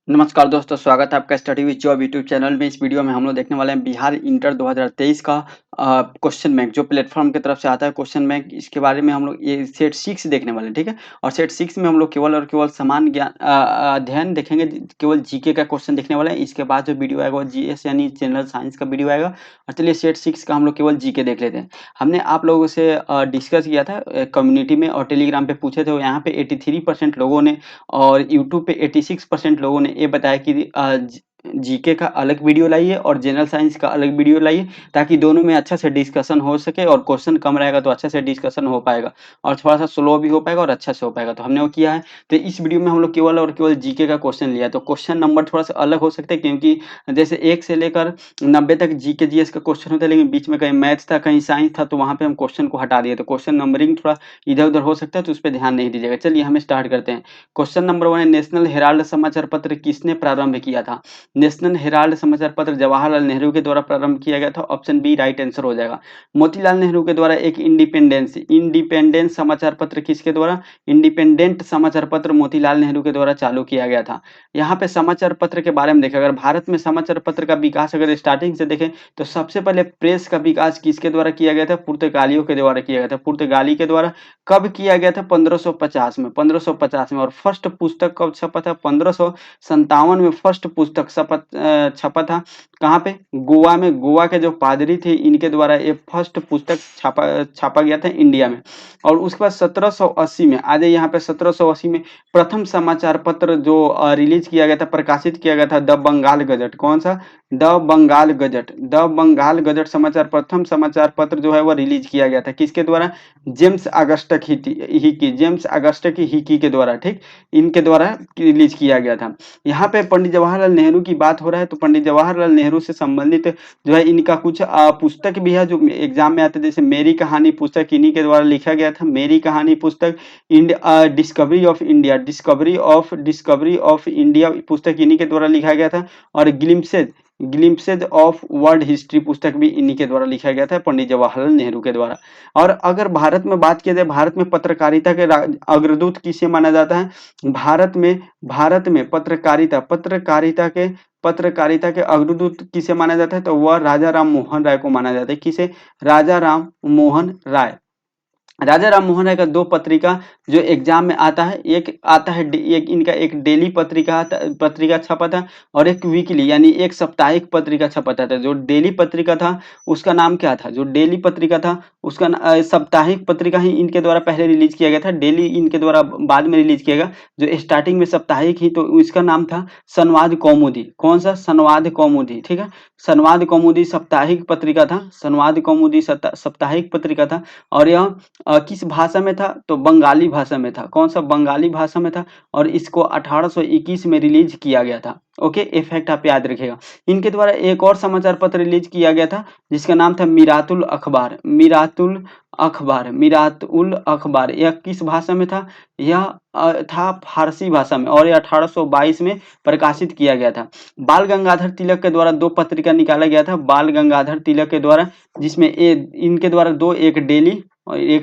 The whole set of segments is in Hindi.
नमस्कार दोस्तों, स्वागत है आपका study with job YouTube channel में। इस वीडियो में हम लोग देखने वाले हैं बिहार इंटर 2023 का क्वेश्चन बैंक जो प्लेटफॉर्म की तरफ से आता है क्वेश्चन बैंक। इसके बारे में हम लोग ये सेट 6 देखने वाले हैं, ठीक है। और सेट 6 में हम लोग केवल और केवल समान ज्ञान अध्ययन देखेंगे, केवल जीके का क्वेश्चन देखने वाले हैं। इसके बाद जो वीडियो आएगा वो जीएस यानी जनरल साइंस का वीडियो आएगा। और चलिए सेट 6 का हम लोग केवल जीके देख लेते हैं। हमने आप लोगों से डिस्कस किया था कम्युनिटी में और टेलीग्राम पे पूछे थे, यहाँ पे 83% लोगों ने और यूट्यूब पे 86% लोगों ने ये बताया कि जीके का अलग वीडियो लाइए और जनरल साइंस का अलग वीडियो लाइए, ताकि दोनों में अच्छा से डिस्कशन हो सके और क्वेश्चन कम रहेगा तो अच्छा से डिस्कशन हो पाएगा और थोड़ा सा स्लो भी हो पाएगा और अच्छा से हो पाएगा। तो हमने वो किया है। तो इस वीडियो में हम लोग केवल और केवल जीके का क्वेश्चन लिया है। तो क्वेश्चन नंबर थोड़ा सा अलग हो सकते हैं, क्योंकि जैसे 1 से लेकर 90 तक जीके जीएस का क्वेश्चन होता है, लेकिन बीच में कहीं मैथ्स था कहीं साइंस था, तो वहाँ पे हम क्वेश्चन को हटा दिए। तो क्वेश्चन नंबरिंग थोड़ा इधर उधर हो सकता है, तो उस पर ध्यान नहीं दीजिएगा। चलिए हम स्टार्ट करते हैं। क्वेश्चन नंबर 1 है, नेशनल हेराल्ड समाचार पत्र किसने प्रारंभ किया था? नेशनल हेराल्ड समाचार पत्र जवाहरलाल नेहरू के द्वारा प्रारंभ किया गया था। ऑप्शन बी राइट आंसर हो जाएगा। मोतीलाल नेहरू के द्वारा एक इंडिपेंडेंस समाचार पत्र किसके द्वारा? इंडिपेंडेंट समाचार पत्र मोतीलाल नेहरू के द्वारा चालू किया गया था। यहाँ पे समाचार पत्र के बारे में देखें, अगर भारत में समाचार पत्र का विकास अगर स्टार्टिंग से देखें तो सबसे पहले प्रेस का विकास किसके द्वारा किया गया था? पुर्तगालियों के द्वारा किया गया था। पुर्तगाली के द्वारा कब किया गया था? 1550 में। 1550 में। और फर्स्ट पुस्तक कब छपा था? 1557 में फर्स्ट पुस्तक छपा था। कहाँ पे? गोवा में। गोवा के जो पादरी थे इनके द्वारा ये फर्स्ट पुस्तक छापा गया था इंडिया में। और उसके बाद 1780 में, आ जाइए यहाँ पे, 1780 में प्रथम समाचार पत्र जो रिलीज किया गया था, प्रकाशित किया गया था, द बंगाल गजट। कौन सा? The Bengal Gazette. The Bengal Gazette समाचार, प्रथम समाचार पत्र जो है वो रिलीज किया गया था किसके द्वारा? जेम्स अगस्टक हिकी, जेम्स अगस्टक हिकी के द्वारा, ठीक, इनके द्वारा रिलीज किया गया था। यहाँ पे पंडित जवाहरलाल नेहरू की बात हो रहा है, तो पंडित जवाहरलाल नेहरू से संबंधित जो है इनका कुछ पुस्तक भी है जो एग्जाम में आते हैं। जैसे मेरी कहानी पुस्तक इन्हीं के द्वारा लिखा गया था। मेरी कहानी पुस्तक, डिस्कवरी ऑफ इंडिया पुस्तक इन्हीं के द्वारा लिखा गया था। और ग्लिम्पसेज ऑफ वर्ल्ड हिस्ट्री पुस्तक भी इन्हीं के द्वारा लिखा गया था, पंडित जवाहरलाल नेहरू के द्वारा। और अगर भारत में बात किया जाए, भारत में पत्रकारिता के अग्रदूत किसे माना जाता है? भारत में पत्रकारिता के अग्रदूत किसे माना जाता है? तो वह राजा राम मोहन राय को माना जाता है। किसे? राजा राम मोहन राय। राजा राम मोहन राय का दो पत्रिका जो एग्जाम में आता है, एक आता है एक इनका एक डेली पत्रिका छपा था, और एक वीकली यानी एक साप्ताहिक पत्रिका छपा था। जो डेली पत्रिका था उसका नाम क्या था? जो डेली पत्रिका था उसका साप्ताहिक पत्रिका ही इनके द्वारा पहले रिलीज किया गया था, डेली इनके द्वारा बाद में रिलीज किया गया। जो स्टार्टिंग में साप्ताहिक ही, तो इसका नाम था संवाद कौमुदी। कौन सा? संवाद कौमुदी, ठीक है। संवाद कौमुदी साप्ताहिक पत्रिका था। संवाद कौमुदी साप्ताहिक पत्रिका था। और यह किस भाषा में था? तो बंगाली भाषा में था। कौन सा? बंगाली भाषा में था। और इसको 1821 में रिलीज किया गया था। ओके, ये फैक्ट आप याद रखिएगा। इनके द्वारा एक और समाचार पत्र रिलीज किया गया था जिसका नाम था मिरातुल अखबार। मिरातुल अखबार। यह किस भाषा में था? यह था फारसी भाषा में, और यह 1822 में प्रकाशित किया गया था। बाल गंगाधर तिलक के द्वारा दो पत्रिका निकाला गया था। बाल गंगाधर तिलक के द्वारा, जिसमें इनके द्वारा दो, एक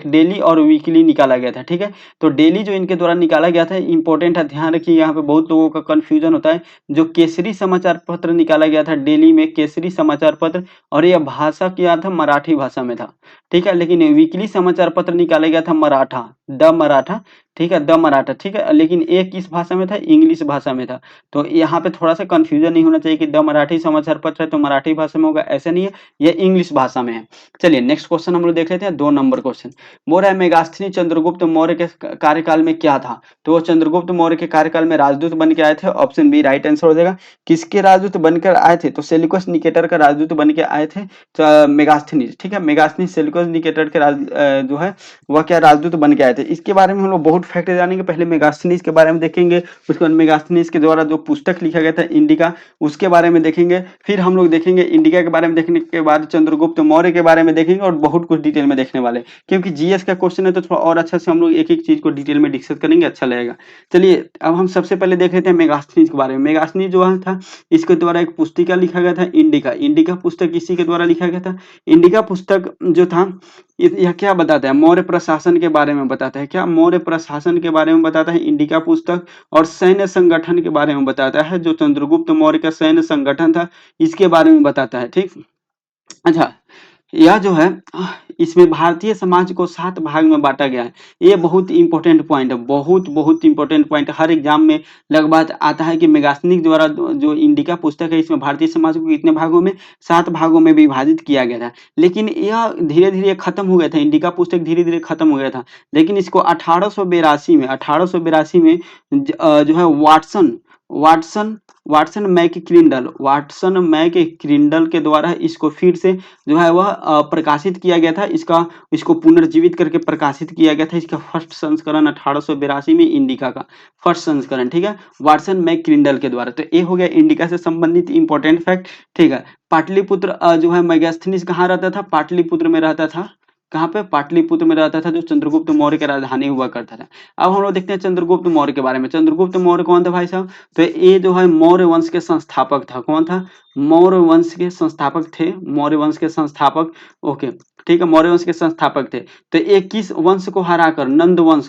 डेली और वीकली निकाला गया था, ठीक है। तो डेली जो इनके द्वारा निकाला गया था, इंपॉर्टेंट है, ध्यान रखिए, यहाँ पे बहुत लोगों का कंफ्यूजन होता है। जो केसरी समाचार पत्र निकाला गया था डेली में, केसरी समाचार पत्र, और यह भाषा क्या था? मराठी भाषा में था, ठीक है। लेकिन वीकली समाचार पत्र निकाला गया था मराठा, द मराठा, ठीक है, द मराठा, ठीक है। लेकिन एक किस भाषा में था? इंग्लिश भाषा में था। तो यहाँ पे थोड़ा सा कंफ्यूजन नहीं होना चाहिए कि द मराठी समाचार पत्र है तो मराठी भाषा में होगा, ऐसा नहीं है, यह इंग्लिश भाषा में है। चलिए नेक्स्ट क्वेश्चन हम लोग देख लेते हैं, 2 नंबर क्वेश्चन। बोल रहा है मेगास्थनी चंद्रगुप्त मौर्य के कार्यकाल में क्या था? तो वो चंद्रगुप्त मौर्य के कार्यकाल में राजदूत बन के आए थे। ऑप्शन बी राइट आंसर हो जाएगा। किसके राजदूत बनकर आए थे? तो सेल्यूकस निकेटर का राजदूत बन के आए थे मेगास्थनीज, ठीक है। मेगास्थनीज सेल्यूकस निकेटर के जो है वह क्या राजदूत बन के आए थे। इसके बारे में हम लोग बहुत फैक्ट जानेंगे। पहले मेगास्थनीज के बारे में देखेंगे, उसके बाद मेगास्थनीज के द्वारा जो पुस्तक लिखा गया था इंडिका, उसके बारे में देखेंगे। फिर हम लोग देखेंगे इंडिका के बारे में, देखने के बाद चंद्रगुप्त मौर्य के बारे में देखेंगे, और बहुत कुछ डिटेल में देखने वाले, क्योंकि जीएस का क्वेश्चन है तो थोड़ा और अच्छा से हम लोग एक एक चीज को डिटेल में डिस्कस करेंगे, अच्छा लगेगा। चलिए अब हम सबसे पहले देख लेते हैं मेगास्थनीज के बारे में। मेगास्थनीज जो था, इसके द्वारा एक पुस्तिका लिखा गया था इंडिका। इंडिका पुस्तक इसी के द्वारा लिखा गया था। इंडिका पुस्तक जो था, यह क्या बताता है? मौर्य प्रशासन के बारे में बताता है। क्या? मौर्य प्रशासन के बारे में बताता है इंडिका पुस्तक। और सैन्य संगठन के बारे में बताता है, जो चंद्रगुप्त मौर्य का सैन्य संगठन था इसके बारे में बताता है। ठीक। अच्छा, यह जो है इसमें भारतीय समाज को 7 भाग में बांटा गया है। ये बहुत इंपॉर्टेंट पॉइंट है, बहुत इंपॉर्टेंट पॉइंट है। हर एग्जाम में लगभग आता है कि मेगास्निक द्वारा जो इंडिका पुस्तक है इसमें भारतीय समाज को कितने भागों में, 7 भागों में विभाजित किया गया था। लेकिन यह धीरे धीरे खत्म हो गया था, इंडिका पुस्तक धीरे धीरे खत्म हो गया था। लेकिन इसको 1882 में जो है वाटसन मैक क्रिंडल के द्वारा इसको फिर से जो है वह प्रकाशित किया गया था। इसको पुनर्जीवित करके प्रकाशित किया गया था। इसका फर्स्ट संस्करण 1882 में इंडिका का फर्स्ट संस्करण, ठीक है, वाटसन मैक क्रिंडल के द्वारा। तो ये हो गया इंडिका से संबंधित इंपॉर्टेंट फैक्ट। ठीक है, पाटलिपुत्र जो है मेगास्थनीज कहाँ रहता था? पाटलिपुत्र में रहता था। कहाँ पे? पाटलिपुत्र में रहता था, जो चंद्रगुप्त मौर्य की राजधानी हुआ करता था। अब हम लोग देखते हैं चंद्रगुप्त मौर्य के बारे में। चंद्रगुप्त मौर्य कौन था भाई साहब? तो ये जो है मौर्य वंश के संस्थापक था। कौन था? मौर्य वंश के संस्थापक थे। मौर्य वंश के संस्थापक, ओके, ठीक है, मौर्य वंश के संस्थापक थे। तो ये किस वंश को हराकर? नंद वंश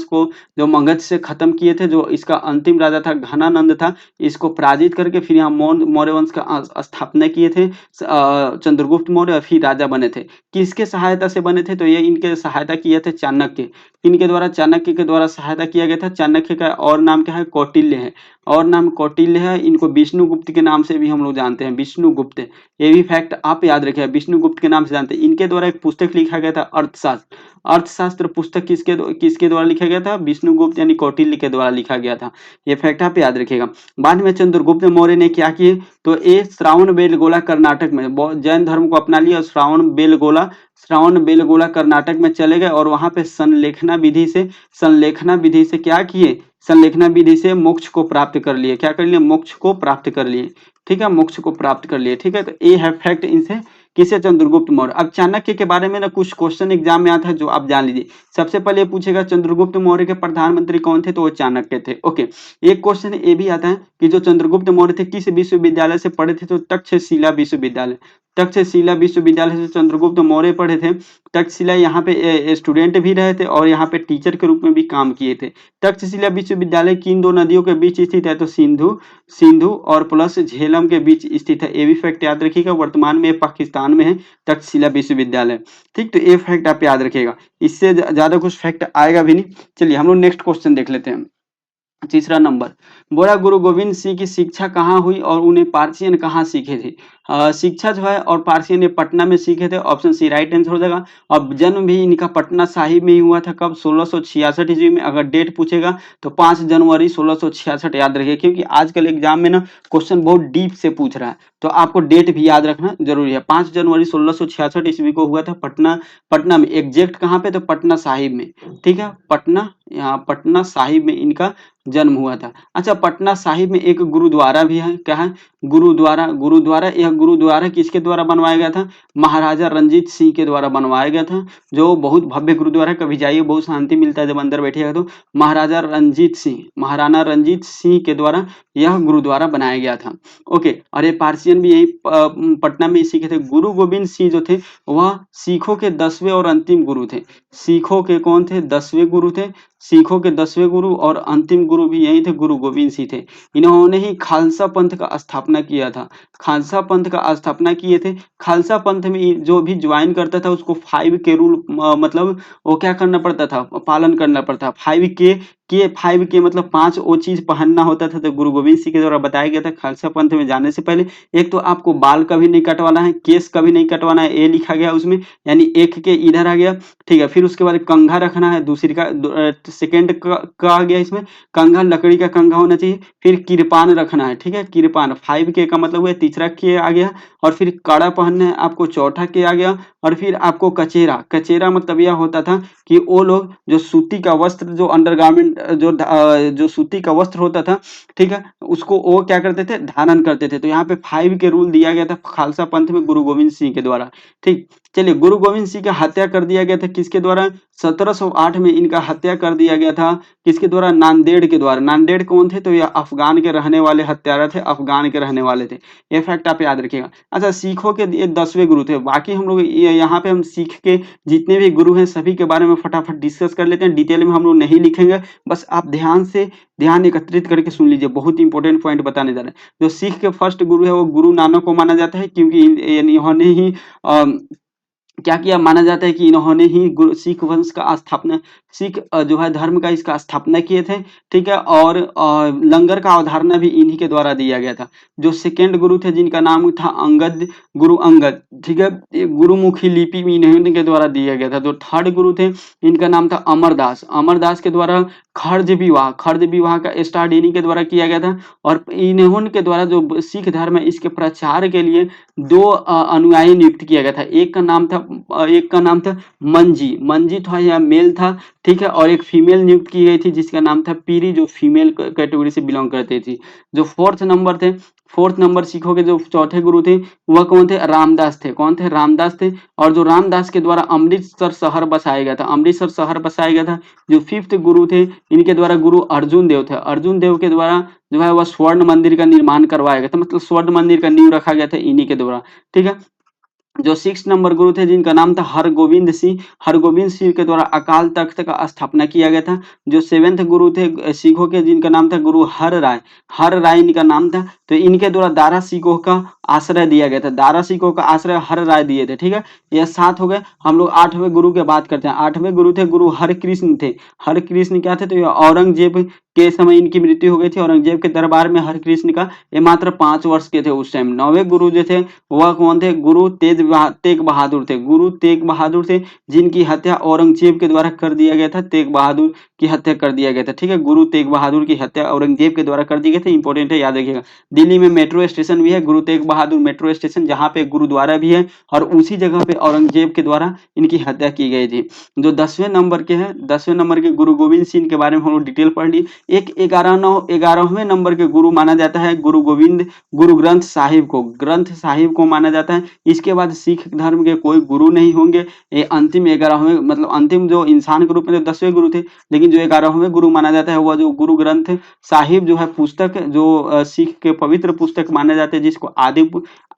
को जो मगध से खत्म किए थे, जो इसका अंतिम राजा था घनानंद था, इसको पराजित करके फिर यहाँ मौर्य वंश का स्थापना किए थे चंद्रगुप्त मौर्य, और फिर राजा बने थे। किसके सहायता से बने थे? तो ये इनके सहायता किए थे चाणक्य। इनके द्वारा, चाणक्य के द्वारा सहायता किया गया था। चाणक्य का और नाम क्या है? कौटिल्य है। और नाम कौटिल्य है। इनको विष्णुगुप्त के नाम से भी हम लोग जानते हैं, विष्णुगुप्त। ये भी फैक्ट आप याद रखिए, विष्णुगुप्त के नाम से जानते हैं। इनके द्वारा एक पुस्तक लिखा गया था, अर्थशास्त्र। अर्थशास्त्र पुस्तक किसके द्वारा लिखा गया था? विष्णुगुप्त यानी कौटिल्य के द्वारा लिखा गया था। ये फैक्ट आप याद रखिएगा। बाद में चंद्रगुप्त मौर्य ने क्या किए? तो ये श्रावण बेलगोला कर्नाटक में जैन धर्म को अपना लिया। श्रावण बेलगोला कर्नाटक में चले गए और वहां पे संलेखना विधि से क्या किए? संलेखना विधि से मोक्ष को प्राप्त कर लिए। क्या कर लिए? मोक्ष को प्राप्त कर लिए। ठीक है, मोक्ष को प्राप्त कर लिए। ठीक है, तो ये है फैक्ट इनसे। किसे? चंद्रगुप्त मौर्य। अब चाणक्य के बारे में ना कुछ क्वेश्चन एग्जाम में आता है, जो आप जान लीजिए। सबसे पहले पूछेगा चंद्रगुप्त मौर्य के प्रधानमंत्री कौन थे? तो वो चाणक्य थे। ओके, एक क्वेश्चन ये भी आता है कि जो चंद्रगुप्त मौर्य थे किस विश्वविद्यालय से पढ़े थे? तो तक्षशिला विश्वविद्यालय से चंद्रगुप्त मौर्य पढ़े थे। तक्षशिला यहाँ पे स्टूडेंट भी रहे थे और यहाँ पे टीचर के रूप में भी काम किए थे। तक्षशिला विश्वविद्यालय किन 2 नदियों के बीच स्थित है? तो सिंधु और प्लस झेलम के बीच स्थित है। ये भी फैक्ट याद रखिएगा। वर्तमान में पाकिस्तान में है तक्षशिला विश्वविद्यालय। ठीक, तो ये फैक्ट आप याद रखिएगा। इससे ज्यादा कुछ फैक्ट आएगा भी नहीं। चलिए हम लोग नेक्स्ट क्वेश्चन देख लेते हैं। तीसरा नंबर, बोला गुरु गोविंद सिंह की शिक्षा कहाँ हुई और उन्हें पार्सियन कहाँ सीखे थे? शिक्षा जो है और पार्सियन ये पटना में सीखे थे। ऑप्शन सी राइट आंसर हो जाएगा। और जन्म भी इनका पटना साहिब में ही हुआ था। कब? 1666 ईस्वी में। अगर डेट पूछेगा तो 5 जनवरी 1666 याद रखिए, क्योंकि आजकल एग्जाम में ना क्वेश्चन बहुत डीप से पूछ रहा है, तो आपको डेट भी याद रखना जरूरी है। 5 जनवरी 1666 ईस्वी को हुआ था पटना में। एग्जैक्ट कहाँ पे? तो पटना साहिब में। ठीक है, पटना साहिब में इनका जन्म हुआ था। अच्छा, पटना साहिब में एक गुरुद्वारा भी है। क्या है? गुरुद्वारा। यह गुरुद्वारा किसके द्वारा बनवाया गया था? महाराजा रंजीत सिंह के द्वारा बनवाया गया था, जो बहुत भव्य गुरुद्वारा। कभी जाइए, बहुत शांति मिलता है जब अंदर बैठिएगा तो। महाराणा रंजीत सिंह के द्वारा यह गुरुद्वारा बनाया गया था। ओके, और ये पार्सियन भी यही पटना में सीखे थे। गुरु गोविंद सिंह जो थे वह सिखों के 10वें और अंतिम गुरु थे। सिखों के कौन थे? 10वें गुरु थे। सिखों के 10वें गुरु और अंतिम गुरु भी यही थे, गुरु गोविंद सिंह थे। इन्होंने ही खालसा पंथ का स्थापना किया था। खालसा पंथ का स्थापना किए थे। खालसा पंथ में जो भी ज्वाइन करता था उसको 5 के रूल मतलब वो क्या करना पड़ता था? पालन करना पड़ता। 5 के मतलब 5 वो चीज पहनना होता था। तो गुरु गोविंद सिंह के द्वारा बताया गया था खालसा पंथ में जाने से पहले, एक तो आपको बाल कभी नहीं कटवाना है, केस कभी नहीं कटवाना है, ये लिखा गया उसमें, यानी एक के इधर आ गया। ठीक है, फिर उसके बाद कंघा रखना है। दूसरी का सेकेंड का आ गया इसमें, कंघा लकड़ी का कंघा होना चाहिए। फिर किरपान रखना है। ठीक है, किरपान 5 के का मतलब हुआ। तीसरा के आ गया। और फिर कड़ा पहनना है आपको, चौथा के आ गया। और फिर आपको कचेरा मतलब यह होता था कि वो लोग जो सूती का वस्त्र, जो अंडरगारमेंट, जो सूती का वस्त्र होता था, ठीक है, उसको वो क्या करते थे? धारण करते थे। तो यहाँ पे 5 के रूल दिया गया था खालसा पंथ में गुरु गोविंद सिंह के द्वारा। ठीक, चलिए, गुरु गोविंद सिंह का हत्या कर दिया गया था किसके द्वारा? 1708 में इनका हत्या कर दिया गया था किसके द्वारा? नांदेड़ के द्वारा। नांदेड़ कौन थे? तो ये अफगान के रहने वाले हत्यारा थे, अफगान के रहने वाले थे। ये फैक्ट आप याद रखिएगा। अच्छा, सिखों के ये 10वें गुरु थे। बाकी हम लोग यहाँ पे हम सिख के जितने भी गुरु हैं सभी के बारे में फटाफट डिस्कस कर लेते हैं। डिटेल में हम लोग नहीं लिखेंगे, बस आप ध्यान एकत्रित करके सुन लीजिए, बहुत इंपॉर्टेंट पॉइंट बताने जा रहे हैं। जो सिख के फर्स्ट गुरु है वो गुरु नानक को माना जाता है, क्योंकि इन्होंने ही क्या किया? माना जाता है कि इन्होंने ही सिख वंश का स्थापना, सिख जो है धर्म का इसका स्थापना किए थे, ठीक है। और लंगर का अवधारणा भी इन्हीं के द्वारा दिया गया था। जो सेकेंड गुरु थे जिनका नाम था अंगद, गुरु अंगद, ठीक है। ये गुरुमुखी लिपि भी इन्हीं के द्वारा दिया गया था। जो थर्ड गुरु थे इनका नाम था अमरदास। अमरदास के द्वारा खर्ज विवाह का स्टार्ट इन्हीं के द्वारा किया गया था। और इन्होंने के द्वारा जो सिख धर्म है इसके प्रचार के लिए दो अनुयायी नियुक्त किया गया था। एक का नाम था मंजी था या मेल था, ठीक है। और एक फीमेल नियुक्त की गई थी जिसका नाम था पीरी, जो फीमेल कैटेगरी से बिलोंग करती थी। जो फोर्थ नंबर सिखों के जो चौथे गुरु थे वह कौन थे? रामदास थे। कौन थे? रामदास थे। और जो रामदास के द्वारा अमृतसर शहर बसाया गया था। जो फिफ्थ गुरु थे इनके द्वारा गुरु अर्जुन देव थे। अर्जुन देव के द्वारा जो है वह स्वर्ण मंदिर का निर्माण करवाया गया था, मतलब स्वर्ण मंदिर का नींव रखा गया था इन्हीं के द्वारा, ठीक है। जो 6 नंबर गुरु थे जिनका नाम था हरगोविंद सिंह के द्वारा अकाल तख्त का स्थापना किया गया था। जो 7वें गुरु थे सिखों के जिनका नाम था गुरु हर राय इनका नाम था। तो इनके द्वारा दारा सिखों का आश्रय दिया गया था। दारा सिखों का आश्रय हर राय दिए थे, ठीक है। यह 7 हो गए। हम लोग 8वें गुरु की बात करते हैं। 8वें गुरु थे गुरु हरकृष्ण थे। हरकृष्ण क्या थे? तो ये औरंगजेब के समय इनकी मृत्यु हो गई थी। औरंगजेब के दरबार में हरकृष्ण का ये मात्र 5 वर्ष के थे उस टाइम। 9वें गुरु जो थे वह कौन थे? गुरु तेग बहादुर थे जिनकी हत्या औरंगजेब के द्वारा कर दिया गया था। तेग बहादुर की हत्या कर दिया गया था, ठीक है। गुरु तेग बहादुर की हत्या औरंगजेब के द्वारा कर दी गई थी। इंपॉर्टेंट है, याद रखिएगा। दिल्ली में मेट्रो स्टेशन भी है, गुरु तेग बहादुर मेट्रो स्टेशन, जहां पे गुरुद्वारा भी है और उसी जगह पे औरंगजेब के द्वारा इनकी हत्या की गई थी। जो 10वें नंबर के गुरु गोविंद सिंह के बारे में हम लोग डिटेल पढ़ ली। एक 11वें नंबर के गुरु माना जाता है गुरु ग्रंथ साहिब को माना जाता है। इसके बाद सिख धर्म के कोई गुरु नहीं होंगे। ये अंतिम 11वें, मतलब अंतिम जो इंसान के रूप में 10वें गुरु थे, लेकिन जो 11वें गुरु माना जाता है वह जो गुरु ग्रंथ साहिब जो है पुस्तक, जो सिख के पवित्र पुस्तक माने जाते हैं, जिसको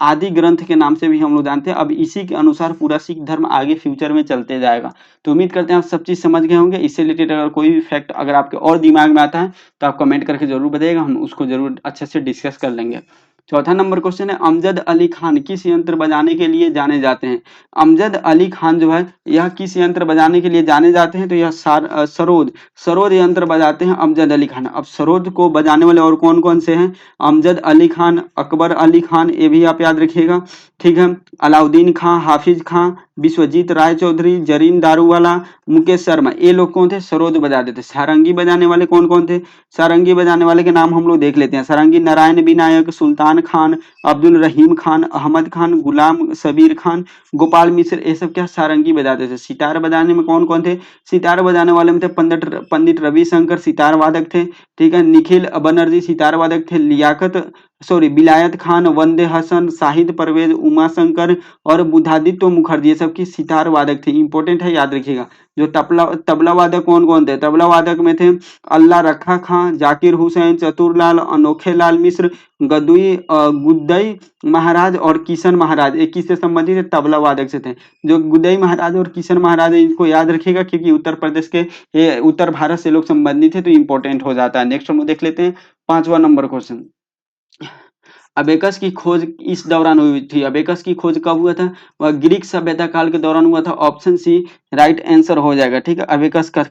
आदि ग्रंथ के नाम से भी हम लोग जानते हैं। अब इसी के अनुसार पूरा सिख धर्म आगे फ्यूचर में चलते जाएगा। तो उम्मीद करते हैं आप सब चीज समझ गए होंगे। इससे रिलेटेड अगर कोई भी फैक्ट अगर आपके और दिमाग में आता है तो आप कमेंट करके जरूर बताइएगा, हम उसको जरूर अच्छे से डिस्कस कर लेंगे। चौथा नंबर क्वेश्चन है, अमजद अली खान किस यंत्र बजाने के लिए जाने जाते हैं? अमजद अली खान जो है यह किस यंत्र बजाने के लिए जाने जाते हैं? तो यह सरोद यंत्र बजाते हैं अमजद अली खान। अब सरोद को बजाने वाले और कौन कौन से हैं? अमजद अली खान, अकबर अली खान, ये भी आप याद रखिएगा, ठीक है। अलाउद्दीन खां, हाफिज खां, विश्वजीत राय चौधरी, जरीन दारूवाला, मुकेश शर्मा, ये लोग कौन थे? सरोद बजाते थे। सारंगी बजाने वाले कौन कौन थे? सारंगी बजाने वाले के नाम हम लोग देख लेते हैं। सारंगी नारायण विनायक, सुल्तान खान, अब्दुल रहीम खान, अहमद खान, गुलाम सबीर खान, गोपाल मिश्र, ये सब क्या सारंगी बजाते थे। सितार बजाने में कौन कौन थे? सितार बजाने वाले में थे पंडित रविशंकर, सितार वादक थे, ठीक है। निखिल बनर्जी सितार वादक थे। बिलायत खान, वंदे हसन, शाहिद परवेज, उमा शंकर और बुधादित्य मुखर्जी, ये सब की सितार वादक थे। इंपॉर्टेंट है, याद रखिएगा। जो तबला वादक कौन कौन थे? तबला वादक में थे अल्लाह रखा खां, जाकिर हुसैन, चतुरलाल, अनोखे लाल मिश्र, गुदई महाराज और किशन महाराज। एक किससे संबंधित है? तबला वादक से थे। जो गुदई महाराज और किशन महाराज है, इनको याद रखिएगा क्योंकि उत्तर प्रदेश के उत्तर भारत से लोग संबंधित है, तो इंपॉर्टेंट हो जाता है। नेक्स्ट हम देख लेते हैं 5वां नंबर क्वेश्चन। अबेकस की खोज इस दौरान हुई थी। अबेकस की खोज कब हुआ था? वह ग्रीक सभ्यता काल के दौरान हुआ था। ऑप्शन सी राइट आंसर हो जाएगा, ठीक है। अबेकस का